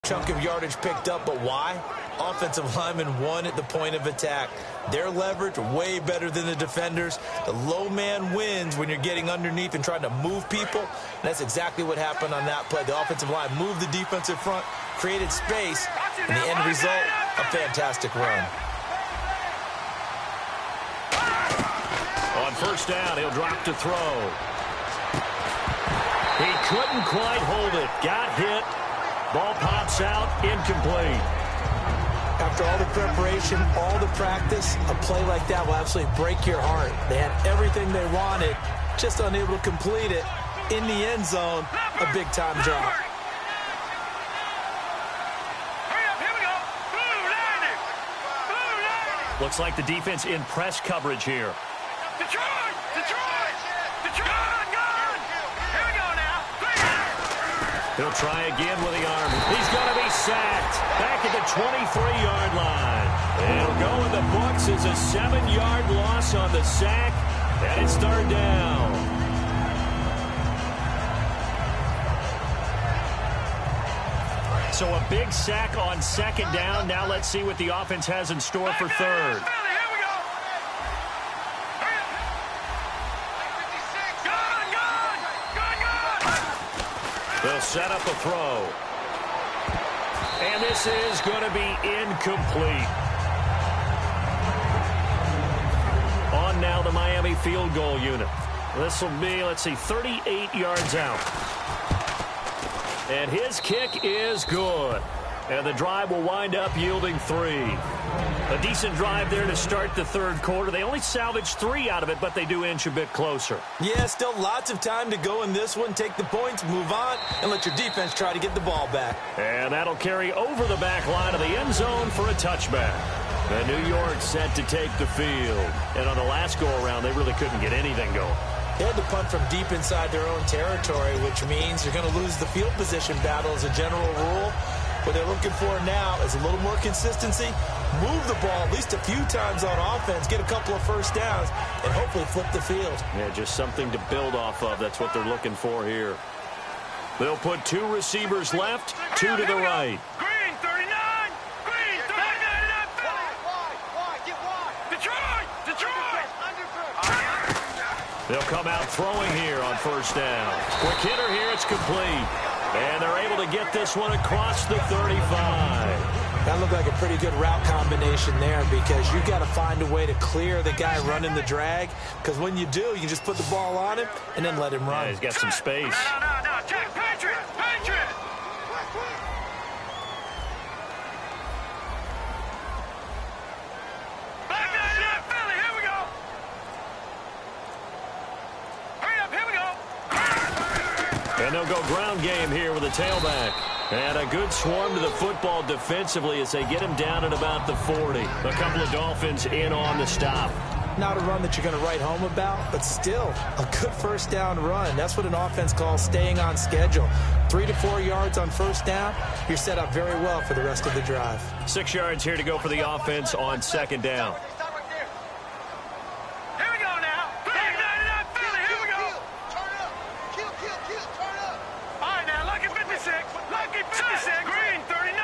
Chunk of yardage picked up, but why? Offensive linemen won at the point of attack. Their leverage way better than the defenders. The low man wins when you're getting underneath and trying to move people. And that's exactly what happened on that play. The offensive line moved the defensive front, created space, and the end result, a fantastic run. On 1st down, he'll drop to throw. He couldn't quite hold it. Got hit. Ball pops out, incomplete. After all the preparation, all the practice, a play like that will absolutely break your heart. They had everything they wanted, just unable to complete it. In the end zone, a big-time drop. Hurry up, here we go. Blue landing. Looks like the defense in press coverage here. Detroit. Here we go now. He'll try again with the arm. He's going to be sacked. Back at the 23-yard line. It'll go in the books as a 7-yard loss on the sack. And it's 3rd down. So a big sack on second down. Now let's see what the offense has in store for third. They'll set up a throw. And this is going to be incomplete. On now the Miami field goal unit. This will be, let's see, 38 yards out. And his kick is good. And the drive will wind up yielding 3. A decent drive there to start the third quarter. They only salvaged 3 out of it, but they do inch a bit closer. Yeah, still lots of time to go in this one. Take the points, move on, and let your defense try to get the ball back. And that'll carry over the back line of the end zone for a touchback. And New York set to take the field. And on the last go-around, they really couldn't get anything going. They had to punt from deep inside their own territory, which means you're going to lose the field position battle as a general rule. What they're looking for now is a little more consistency, move the ball at least a few times on offense, get a couple of first downs, and hopefully flip the field. Yeah, just something to build off of. That's what they're looking for here. They'll put 2 receivers left, 2 to the right. Green, 39. Green, 39. Detroit. They'll come out throwing here on first down. Quick hitter here, it's complete. And they're able to get this one across the 35. That looked like a pretty good route combination there because you've got to find a way to clear the guy running the drag. Because when you do, you can just put the ball on him and then let him run. Yeah, he's got some space. No. Check, Patriot. Back up, Philly. Here we go. Hurry up, here we go. And they'll go ground game here with a tailback. And a good swarm to the football defensively as they get him down at about the 40. A couple of Dolphins in on the stop. Not a run that you're going to write home about, but still a good first down run. That's what an offense calls staying on schedule. 3 to 4 yards on first down, you're set up very well for the rest of the drive. 6 yards here to go for the offense on second down. Here we go now. Back 99, Philly. Here we go. Turn up. All right, now, lucky 56. Lucky 56. Green, 39.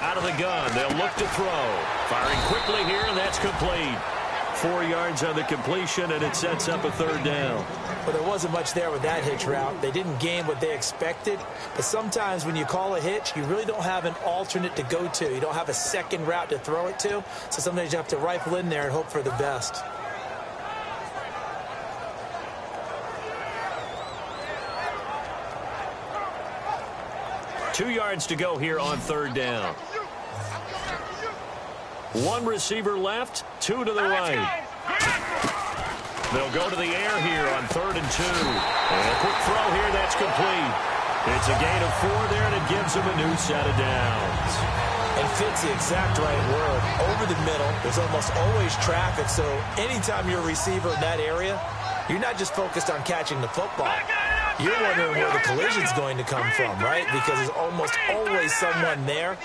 Out of the gun, they'll look to throw. Firing quickly here, and that's complete. 4 yards on the completion, and it sets up a third down. Well, there wasn't much there with that hitch route. They didn't gain what they expected. But sometimes when you call a hitch, you really don't have an alternate to go to. You don't have a second route to throw it to. So sometimes you have to rifle in there and hope for the best. Two yards to go here on third down. 1 receiver left, 2 to the right. They'll go to the air here on 3rd and 2. And a quick throw here, that's complete. It's a gain of 4 there, and it gives them a new set of downs. And fits the exact right word. Over the middle, there's almost always traffic, so anytime you're a receiver in that area, you're not just focused on catching the football. You're wondering where the collision's going to come from, right? Because there's almost always someone there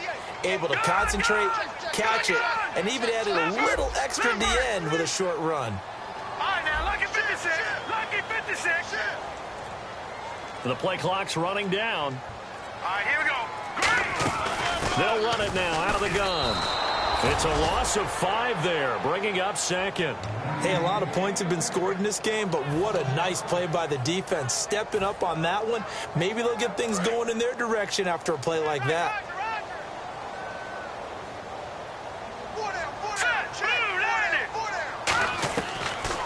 able to concentrate, catch it, and even added a little extra at the end with a short run. All right, now, lucky 56. Lucky 56. The play clock's running down. All right, here we go. They'll run it now out of the gun. It's a loss of 5 there, bringing up second. Hey, a lot of points have been scored in this game, but what a nice play by the defense. Stepping up on that one, maybe they'll get things going in their direction after a play like that.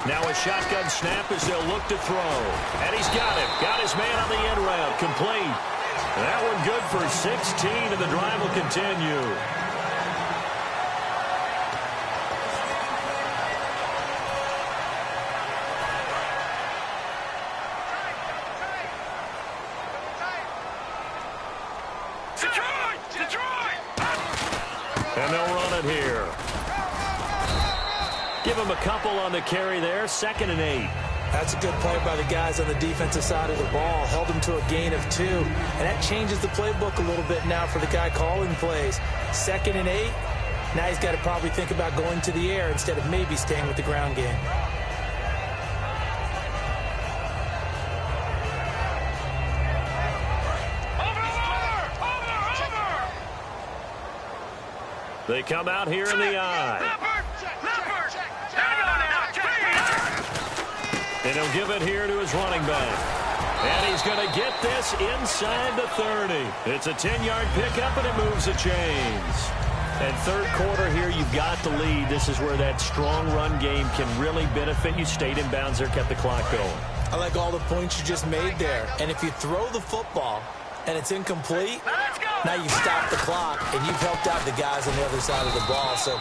Now a shotgun snap as they'll look to throw. And he's got it. Got his man on the end route. Complete. That one good for 16, and the drive will continue. And they'll run it here. Give him a couple on the carry there. 2nd and 8. That's a good play by the guys on the defensive side of the ball. Held him to a gain of 2. And that changes the playbook a little bit now for the guy calling plays. 2nd and 8. Now he's got to probably think about going to the air instead of maybe staying with the ground game. Over! They come out here in the I. And he'll give it here to his running back. And he's going to get this inside the 30. It's a 10-yard pickup, and it moves the chains. And third quarter here, you've got the lead. This is where that strong run game can really benefit you. Stayed in bounds there, kept the clock going. I like all the points you just made there. And if you throw the football and it's incomplete, now you've stopped the clock and you've helped out the guys on the other side of the ball. So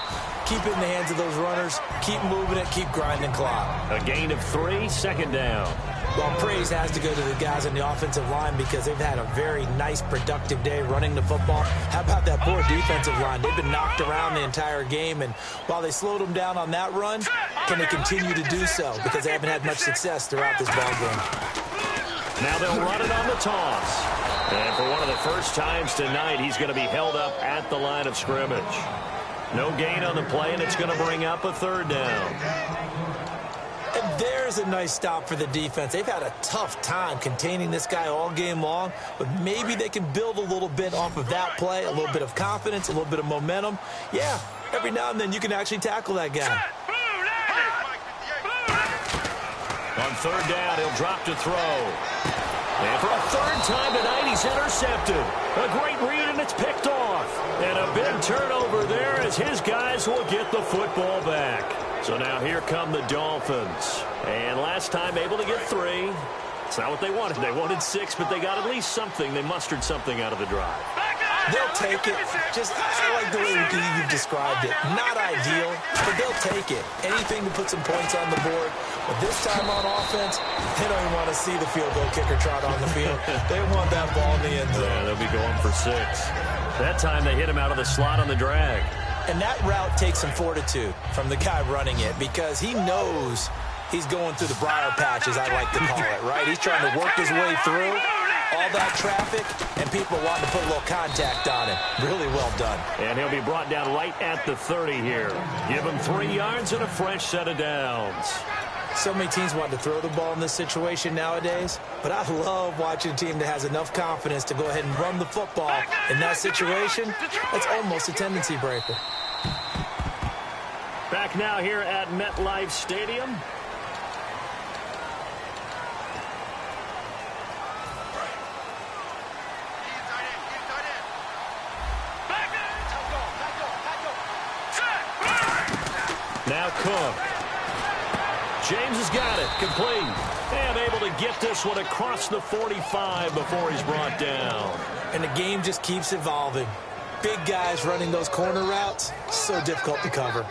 keep it in the hands of those runners. Keep moving it. Keep grinding clock. A gain of 3, second down. Well, praise has to go to the guys on the offensive line because they've had a very nice, productive day running the football. How about that poor defensive line? They've been knocked around the entire game, and while they slowed them down on that run, can they continue to do so? Because they haven't had much success throughout this ball game. Now they'll run it on the toss. And for one of the first times tonight, he's going to be held up at the line of scrimmage. No gain on the play, and it's going to bring up a third down. And there's a nice stop for the defense. They've had a tough time containing this guy all game long, but maybe they can build a little bit off of that play, a little bit of confidence, a little bit of momentum. Yeah, every now and then you can actually tackle that guy. On third down, he'll drop to throw. And for a third time tonight, he's intercepted. A great read, and it's picked off. And a big turnover there as his guys will get the football back. So now here come the Dolphins. And last time able to get 3. It's not what they wanted. They wanted 6, but they got at least something. They mustered something out of the drive. They'll take it. I like the way you've described it. Not ideal, but they'll take it. Anything to put some points on the board. But this time on offense, they don't even want to see the field goal kicker trot on the field. They want that ball in the end zone. Yeah, they'll be going for 6. That time they hit him out of the slot on the drag. And that route takes some fortitude from the guy running it because he knows he's going through the briar patch, as I like to call it, right? He's trying to work his way through all that traffic, and people want to put a little contact on him. Really well done. And he'll be brought down right at the 30 here. Give him 3 yards and a fresh set of downs. So many teams want to throw the ball in this situation nowadays, but I love watching a team that has enough confidence to go ahead and run the football in that situation. That's almost a tendency breaker. Back now here at MetLife Stadium. Now Cook. James has got it. Complete. And able to get this one across the 45 before he's brought down. And the game just keeps evolving. Big guys running those corner routes, so difficult to cover.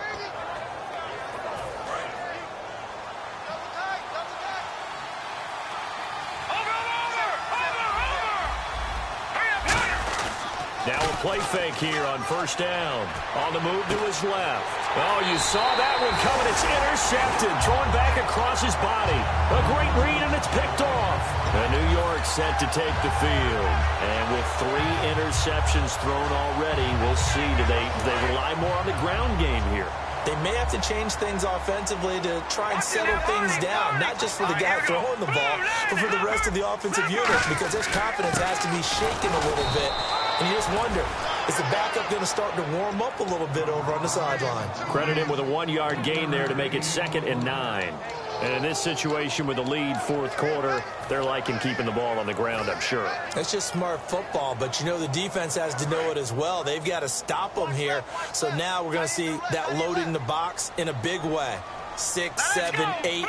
Now a play fake here on first down. On the move to his left. Oh, you saw that one coming. It's intercepted. Thrown back across his body. A great read, and it's picked off. And New York set to take the field. And with 3 interceptions thrown already, we'll see. Do they rely more on the ground game here? They may have to change things offensively to try and settle things down, not just for the guy throwing the ball, but for the rest of the offensive unit, because his confidence has to be shaken a little bit. And you just wonder, is the backup going to start to warm up a little bit over on the sideline? Credit him with a 1-yard gain there to make it 2nd and 9. And in this situation with the lead fourth quarter, they're liking keeping the ball on the ground, I'm sure. It's just smart football, but you know the defense has to know it as well. They've got to stop them here. So now we're going to see that loading the box in a big way. 6, 7, 8, 9,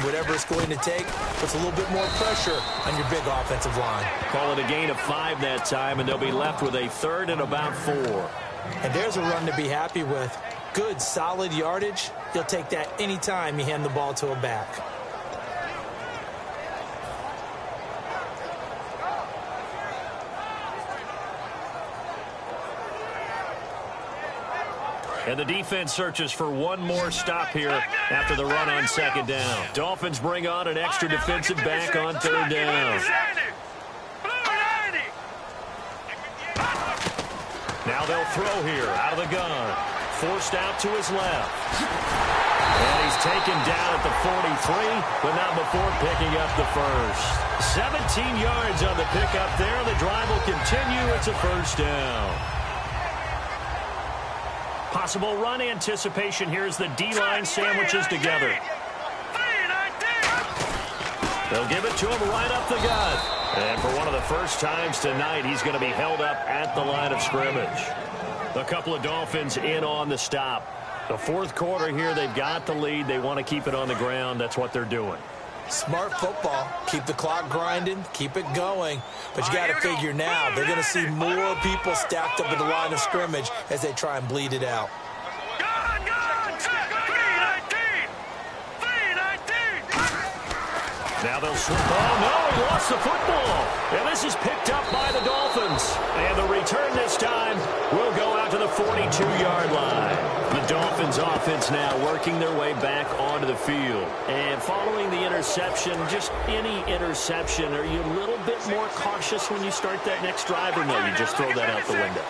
whatever it's going to take, puts a little bit more pressure on your big offensive line. Call it a gain of 5 that time, and they'll be left with a 3rd and about 4. And there's a run to be happy with. Good, solid yardage. He'll take that anytime you hand the ball to a back. And the defense searches for one more stop here after the run on 2nd down. Dolphins bring on an extra defensive back on 3rd down. Now they'll throw here out of the gun. Forced out to his left. And he's taken down at the 43, but not before picking up the first. 17 yards on the pickup there. The drive will continue. It's a 1st down. Possible run anticipation here as the D-line sandwiches together. They'll give it to him right up the gut. And for one of the first times tonight, he's going to be held up at the line of scrimmage. A couple of Dolphins in on the stop. The fourth quarter here, they've got the lead. They want to keep it on the ground. That's what they're doing. Smart football. Keep the clock grinding. Keep it going. But you got to figure now, they're going to see more people stacked up at the line of scrimmage as they try and bleed it out. Now they'll swing. Oh, no, he lost the football. And this is picked up by the Dolphins. And the return this time will go out to the 42-yard line. The Dolphins offense now working their way back onto the field. And following the interception, just any interception, are you a little bit more cautious when you start that next drive, or no, you just throw that out the window?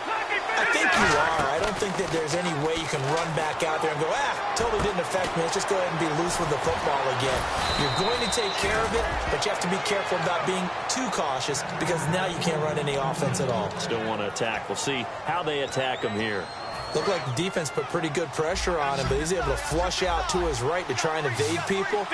I think you are. I don't think that there's any way you can run back out there and go, totally didn't affect me. Let's just go ahead and be loose with the football again. You're going to take care of it, but you have to be careful about being too cautious because now you can't run any offense at all. Still want to attack. We'll see how they attack him here. Looked like the defense put pretty good pressure on him, but he's able to flush out to his right to try and evade people.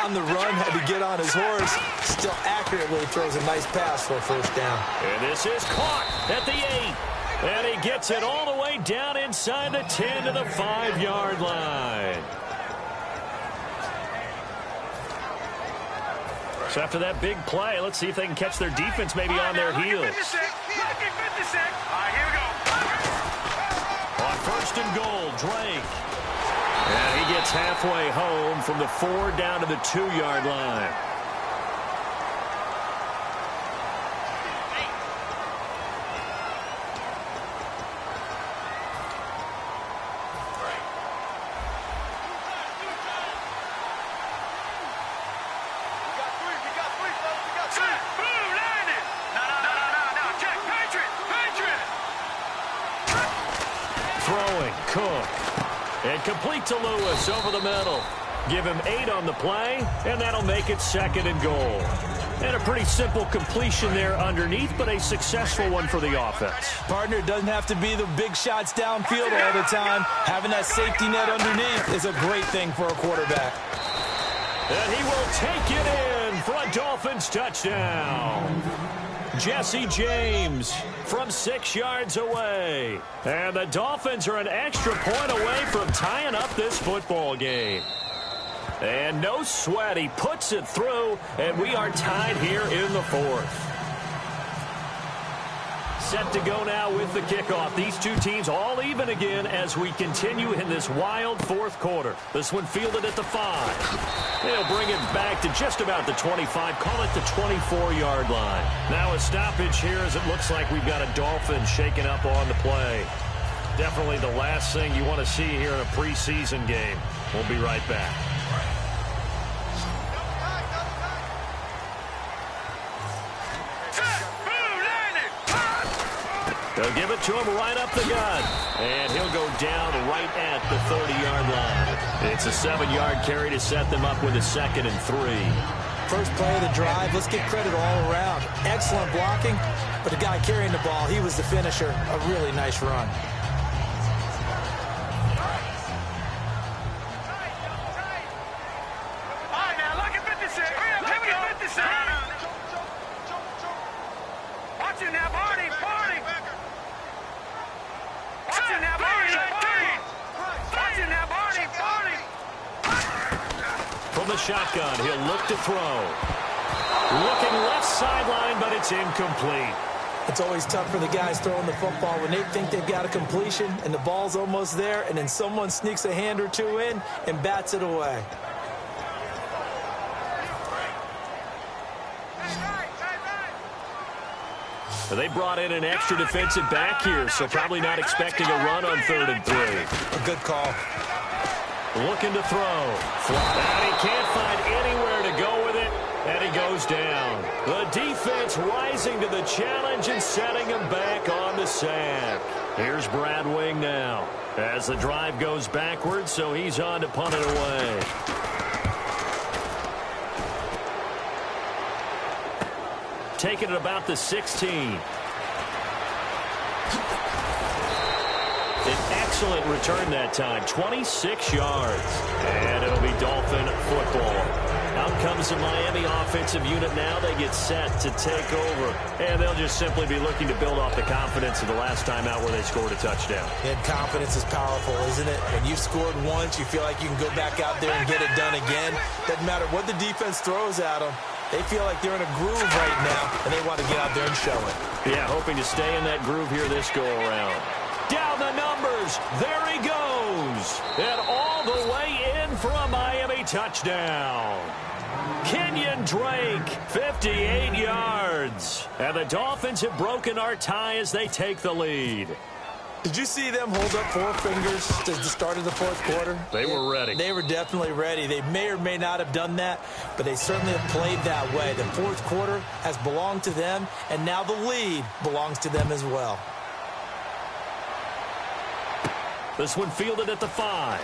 On the run, had to get on his horse. Still accurately throws a nice pass for a first down. And this is caught at the 8. And he gets it all the way down inside the 10 to the 5-yard line. So after that big play, let's see if they can catch their defense maybe on their heels. Here we go. On first and goal, Drake. And he gets halfway home from the 4 down to the 2-yard line. And complete to Lewis over the middle. Give him 8 on the play, and that'll make it 2nd and goal. And a pretty simple completion there underneath, but a successful one for the offense. Partner, doesn't have to be the big shots downfield all the time. Having that safety net underneath is a great thing for a quarterback. And he will take it in for a Dolphins touchdown. Jesse James from 6 yards away. And the Dolphins are an extra point away from tying up this football game. And no sweat, he puts it through, and we are tied here in the 4th. Set to go now with the kickoff. These two teams all even again as we continue in this wild 4th quarter. This one fielded at the 5. They'll bring it back to just about the 25, call it the 24-yard line. Now a stoppage here as it looks like we've got a Dolphin shaking up on the play. Definitely the last thing you want to see here in a preseason game. We'll be right back. They'll give it to him right up the gut. And he'll go down right at the 30-yard line. It's a 7-yard carry to set them up with a 2nd and 3. First play of the drive, let's get credit all around. Excellent blocking, but the guy carrying the ball, he was the finisher. A really nice run. All right, now, look at 56. Give me 56. Watch it now, Barney. From the shotgun, he'll look to throw. Looking left sideline, but it's incomplete. It's always tough for the guys throwing the football when they think they've got a completion and the ball's almost there, and then someone sneaks a hand or two in and bats it away. They brought in an extra defensive back here, so probably not expecting a run on 3rd and 3. A good call. Looking to throw. And he can't find anywhere to go with it, and he goes down. The defense rising to the challenge and setting him back on the sack. Here's Brad Wing now as the drive goes backwards, so he's on to punt it away. Taking it about the 16. An excellent return that time, 26 yards. And it'll be Dolphin football. Out comes the Miami offensive unit now. They get set to take over. And they'll just simply be looking to build off the confidence of the last time out where they scored a touchdown. And confidence is powerful, isn't it? When you've scored once, you feel like you can go back out there and get it done again. Doesn't matter what the defense throws at them. They feel like they're in a groove right now, and they want to get out there and show it. Yeah, hoping to stay in that groove here this go-around. Down the numbers. There he goes. And all the way in for a Miami touchdown. Kenyon Drake, 58 yards. And the Dolphins have broken our tie as they take the lead. Did you see them hold up 4 fingers to the start of the fourth quarter? They were ready. They were definitely ready. They may or may not have done that, but they certainly have played that way. The fourth quarter has belonged to them, and now the lead belongs to them as well. This one fielded at the 5.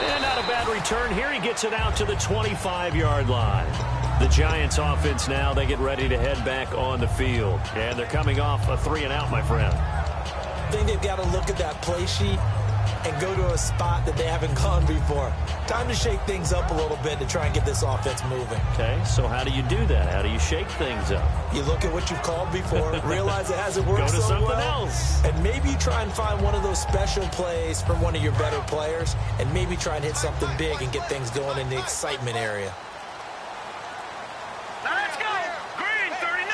And not a bad return here. He gets it out to the 25-yard line. The Giants offense now, they get ready to head back on the field. And they're coming off a 3-and-out, my friend. I think they've got to look at that play sheet and go to a spot that they haven't gone before. Time to shake things up a little bit to try and get this offense moving. Okay, so how do you do that? How do you shake things up? You look at what you've called before, realize it hasn't worked Go to so something well, else. and maybe try and find one of those special plays from one of your better players, and maybe try and hit something big and get things going in the excitement area. Let's go! Green 39!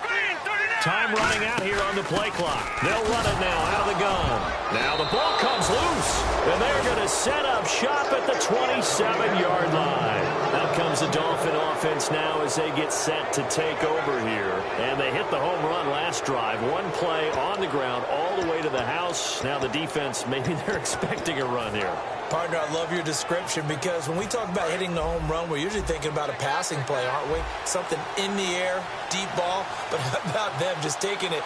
Green 39! Time running out here on the play clock. They'll run it now out of the gun. Now the ball comes loose, and they're going to set up shop at the 27-yard line. Out comes the Dolphin offense now as they get set to take over here. And they hit the home run last drive. One play on the ground all the way to the house. Now the defense, maybe they're expecting a run here. Partner, I love your description because when we talk about hitting the home run, we're usually thinking about a passing play, aren't we? Something in the air, deep ball. But how about them just taking it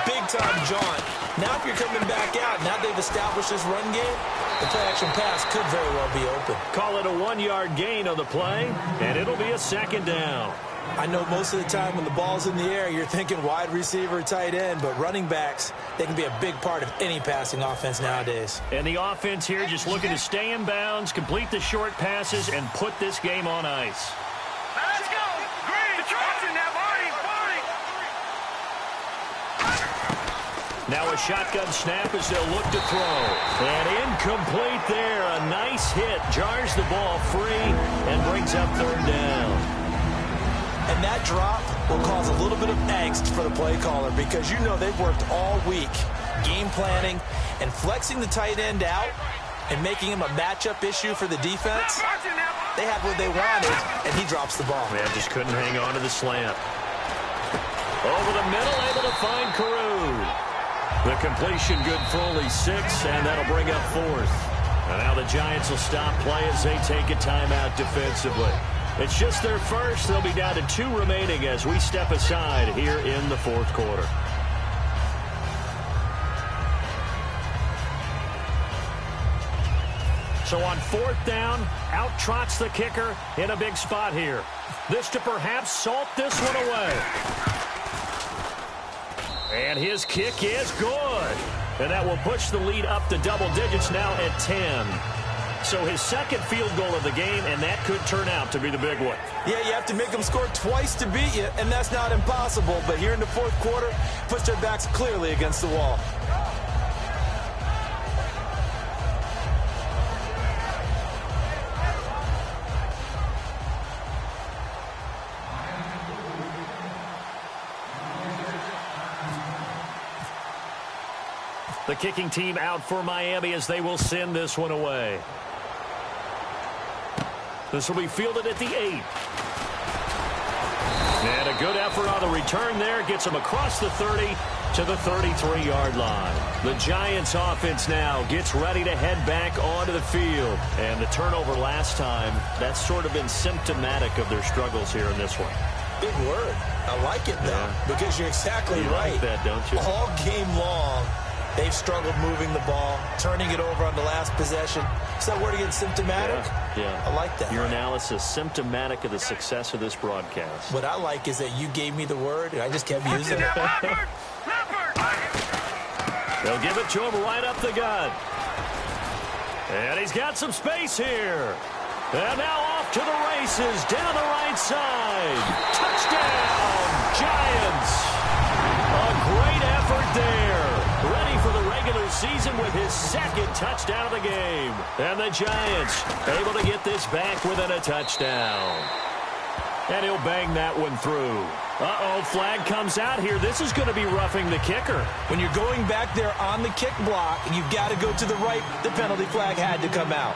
big-time jaunt? Now if you're coming back out, now they've established this run game, the play-action pass could very well be open. Call it a 1-yard gain on the play, and it'll be a 2nd down. I know most of the time when the ball's in the air, you're thinking wide receiver, tight end, but running backs, they can be a big part of any passing offense nowadays. And the offense here just looking to stay in bounds, complete the short passes, and put this game on ice. Let's go! Green! Watching that, Marty! Now a shotgun snap as they'll look to throw. And incomplete there. A nice hit. Jars the ball free and brings up 3rd down. And that drop will cause a little bit of angst for the play caller because you know they've worked all week game planning and flexing the tight end out and making him a matchup issue for the defense. They had what they wanted, and he drops the ball. Man, just couldn't hang on to the slant. Over the middle, able to find Carew. The completion good for only 6, and that'll bring up 4th. And now the Giants will stop play as they take a timeout defensively. It's just their first. They'll be down to 2 remaining as we step aside here in the 4th quarter. So on 4th down, out trots the kicker in a big spot here. This to perhaps salt this one away. And his kick is good. And that will push the lead up to double digits now at 10. So his 2nd field goal of the game, and that could turn out to be the big one. Yeah, you have to make them score twice to beat you, and that's not impossible. But here in the 4th quarter, puts their backs clearly against the wall. The kicking team out for Miami as they will send this one away. This will be fielded at the 8. And a good effort on the return there. Gets him across the 30 to the 33-yard line. The Giants offense now gets ready to head back onto the field. And the turnover last time, that's sort of been symptomatic of their struggles here in this one. Big word. I like it, though, because you're exactly right. Like that, don't you? All game long, they've struggled moving the ball, turning it over on the last possession. Is that word again, symptomatic? Yeah. I like that. Your analysis, symptomatic of the success of this broadcast. What I like is that you gave me the word, and I just kept using it. They'll give it to him right up the gut. And he's got some space here. And now off to the races, down the right side. Touchdown, Giants. A great effort there. Ready for the regular season with his second touchdown of the game. And the Giants able to get this back within a touchdown. And he'll bang that one through. Uh-oh, flag comes out here. This is going to be roughing the kicker. When you're going back there on the kick block and you've got to go to the right, the penalty flag had to come out.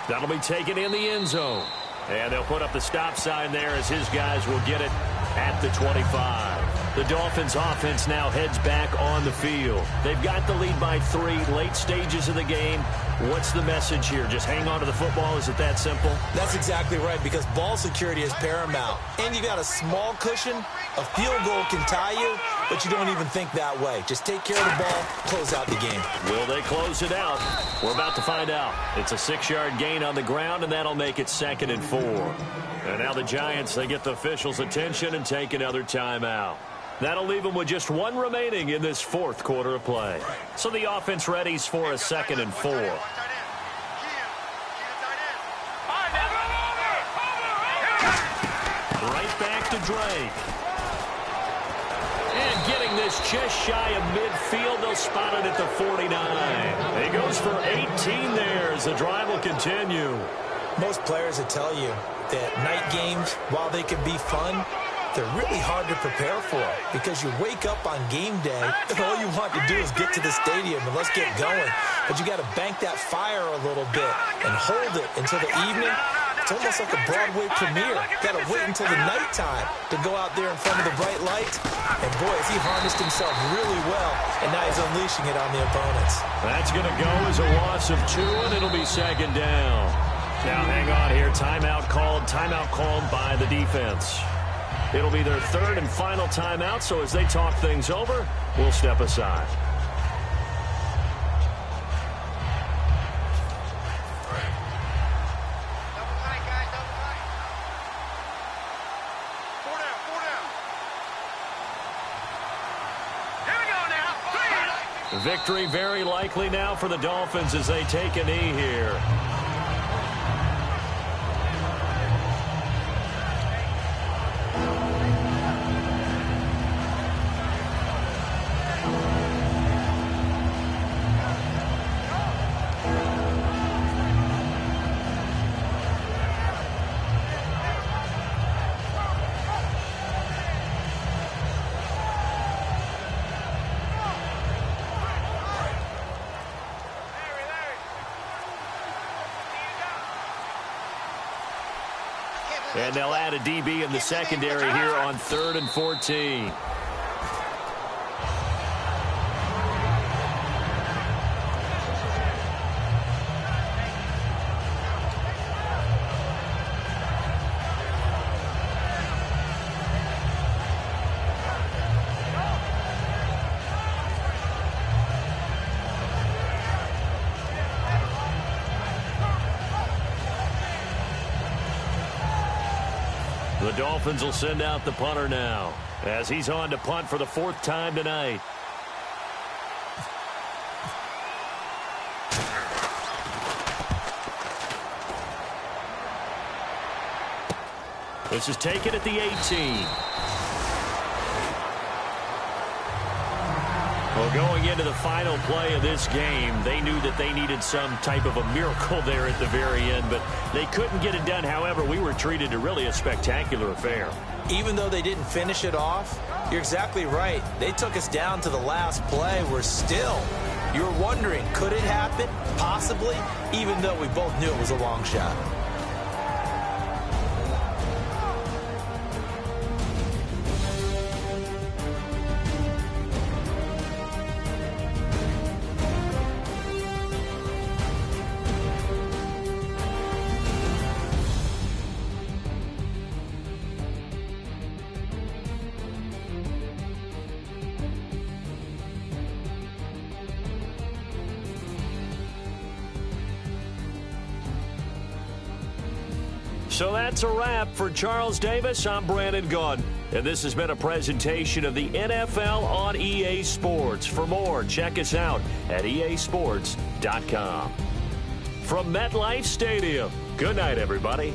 That'll be taken in the end zone. And they'll put up the stop sign there as his guys will get it at the 25. The Dolphins offense now heads back on the field. They've got the lead by 3, late stages of the game. What's the message here? Just hang on to the football? Is it that simple? That's exactly right, because ball security is paramount. And you got a small cushion. A field goal can tie you, but you don't even think that way. Just take care of the ball, close out the game. Will they close it out? We're about to find out. It's a 6-yard gain on the ground, and that'll make it 2nd and 4. And now the Giants, they get the officials' attention and take another timeout. That'll leave them with just 1 remaining in this 4th quarter of play. So the offense readies for a 2nd and 4. Right back to Drake. And getting this just shy of midfield, they'll spot it at the 49. He goes for 18 there as the drive will continue. Most players will tell you that night games, while they can be fun, they're really hard to prepare for because you wake up on game day and all you want to do is get to the stadium and let's get going. But you got to bank that fire a little bit and hold it until the evening. It's almost like a Broadway premiere. Got to wait until the nighttime to go out there in front of the bright lights. And boy, has he harnessed himself really well, and now he's unleashing it on the opponents. That's going to go as a loss of 2, and it'll be 2nd down. Now hang on here. Timeout called by the defense. It'll be their 3rd and final timeout, so as they talk things over, we'll step aside. Victory very likely now for the Dolphins as they take a knee here. And they'll add a DB in the secondary here on 3rd and 14. The Dolphins will send out the punter now as he's on to punt for the 4th time tonight. This is taken at the 18. Well, going into the final play of this game, they knew that they needed some type of a miracle there at the very end, but they couldn't get it done. However, we were treated to really a spectacular affair. Even though they didn't finish it off, you're exactly right. They took us down to the last play. We're still, you're wondering, could it happen? Possibly, even though we both knew it was a long shot. So that's a wrap for Charles Davis. I'm Brandon Gaudin. And this has been a presentation of the NFL on EA Sports. For more, check us out at easports.com. From MetLife Stadium, good night, everybody.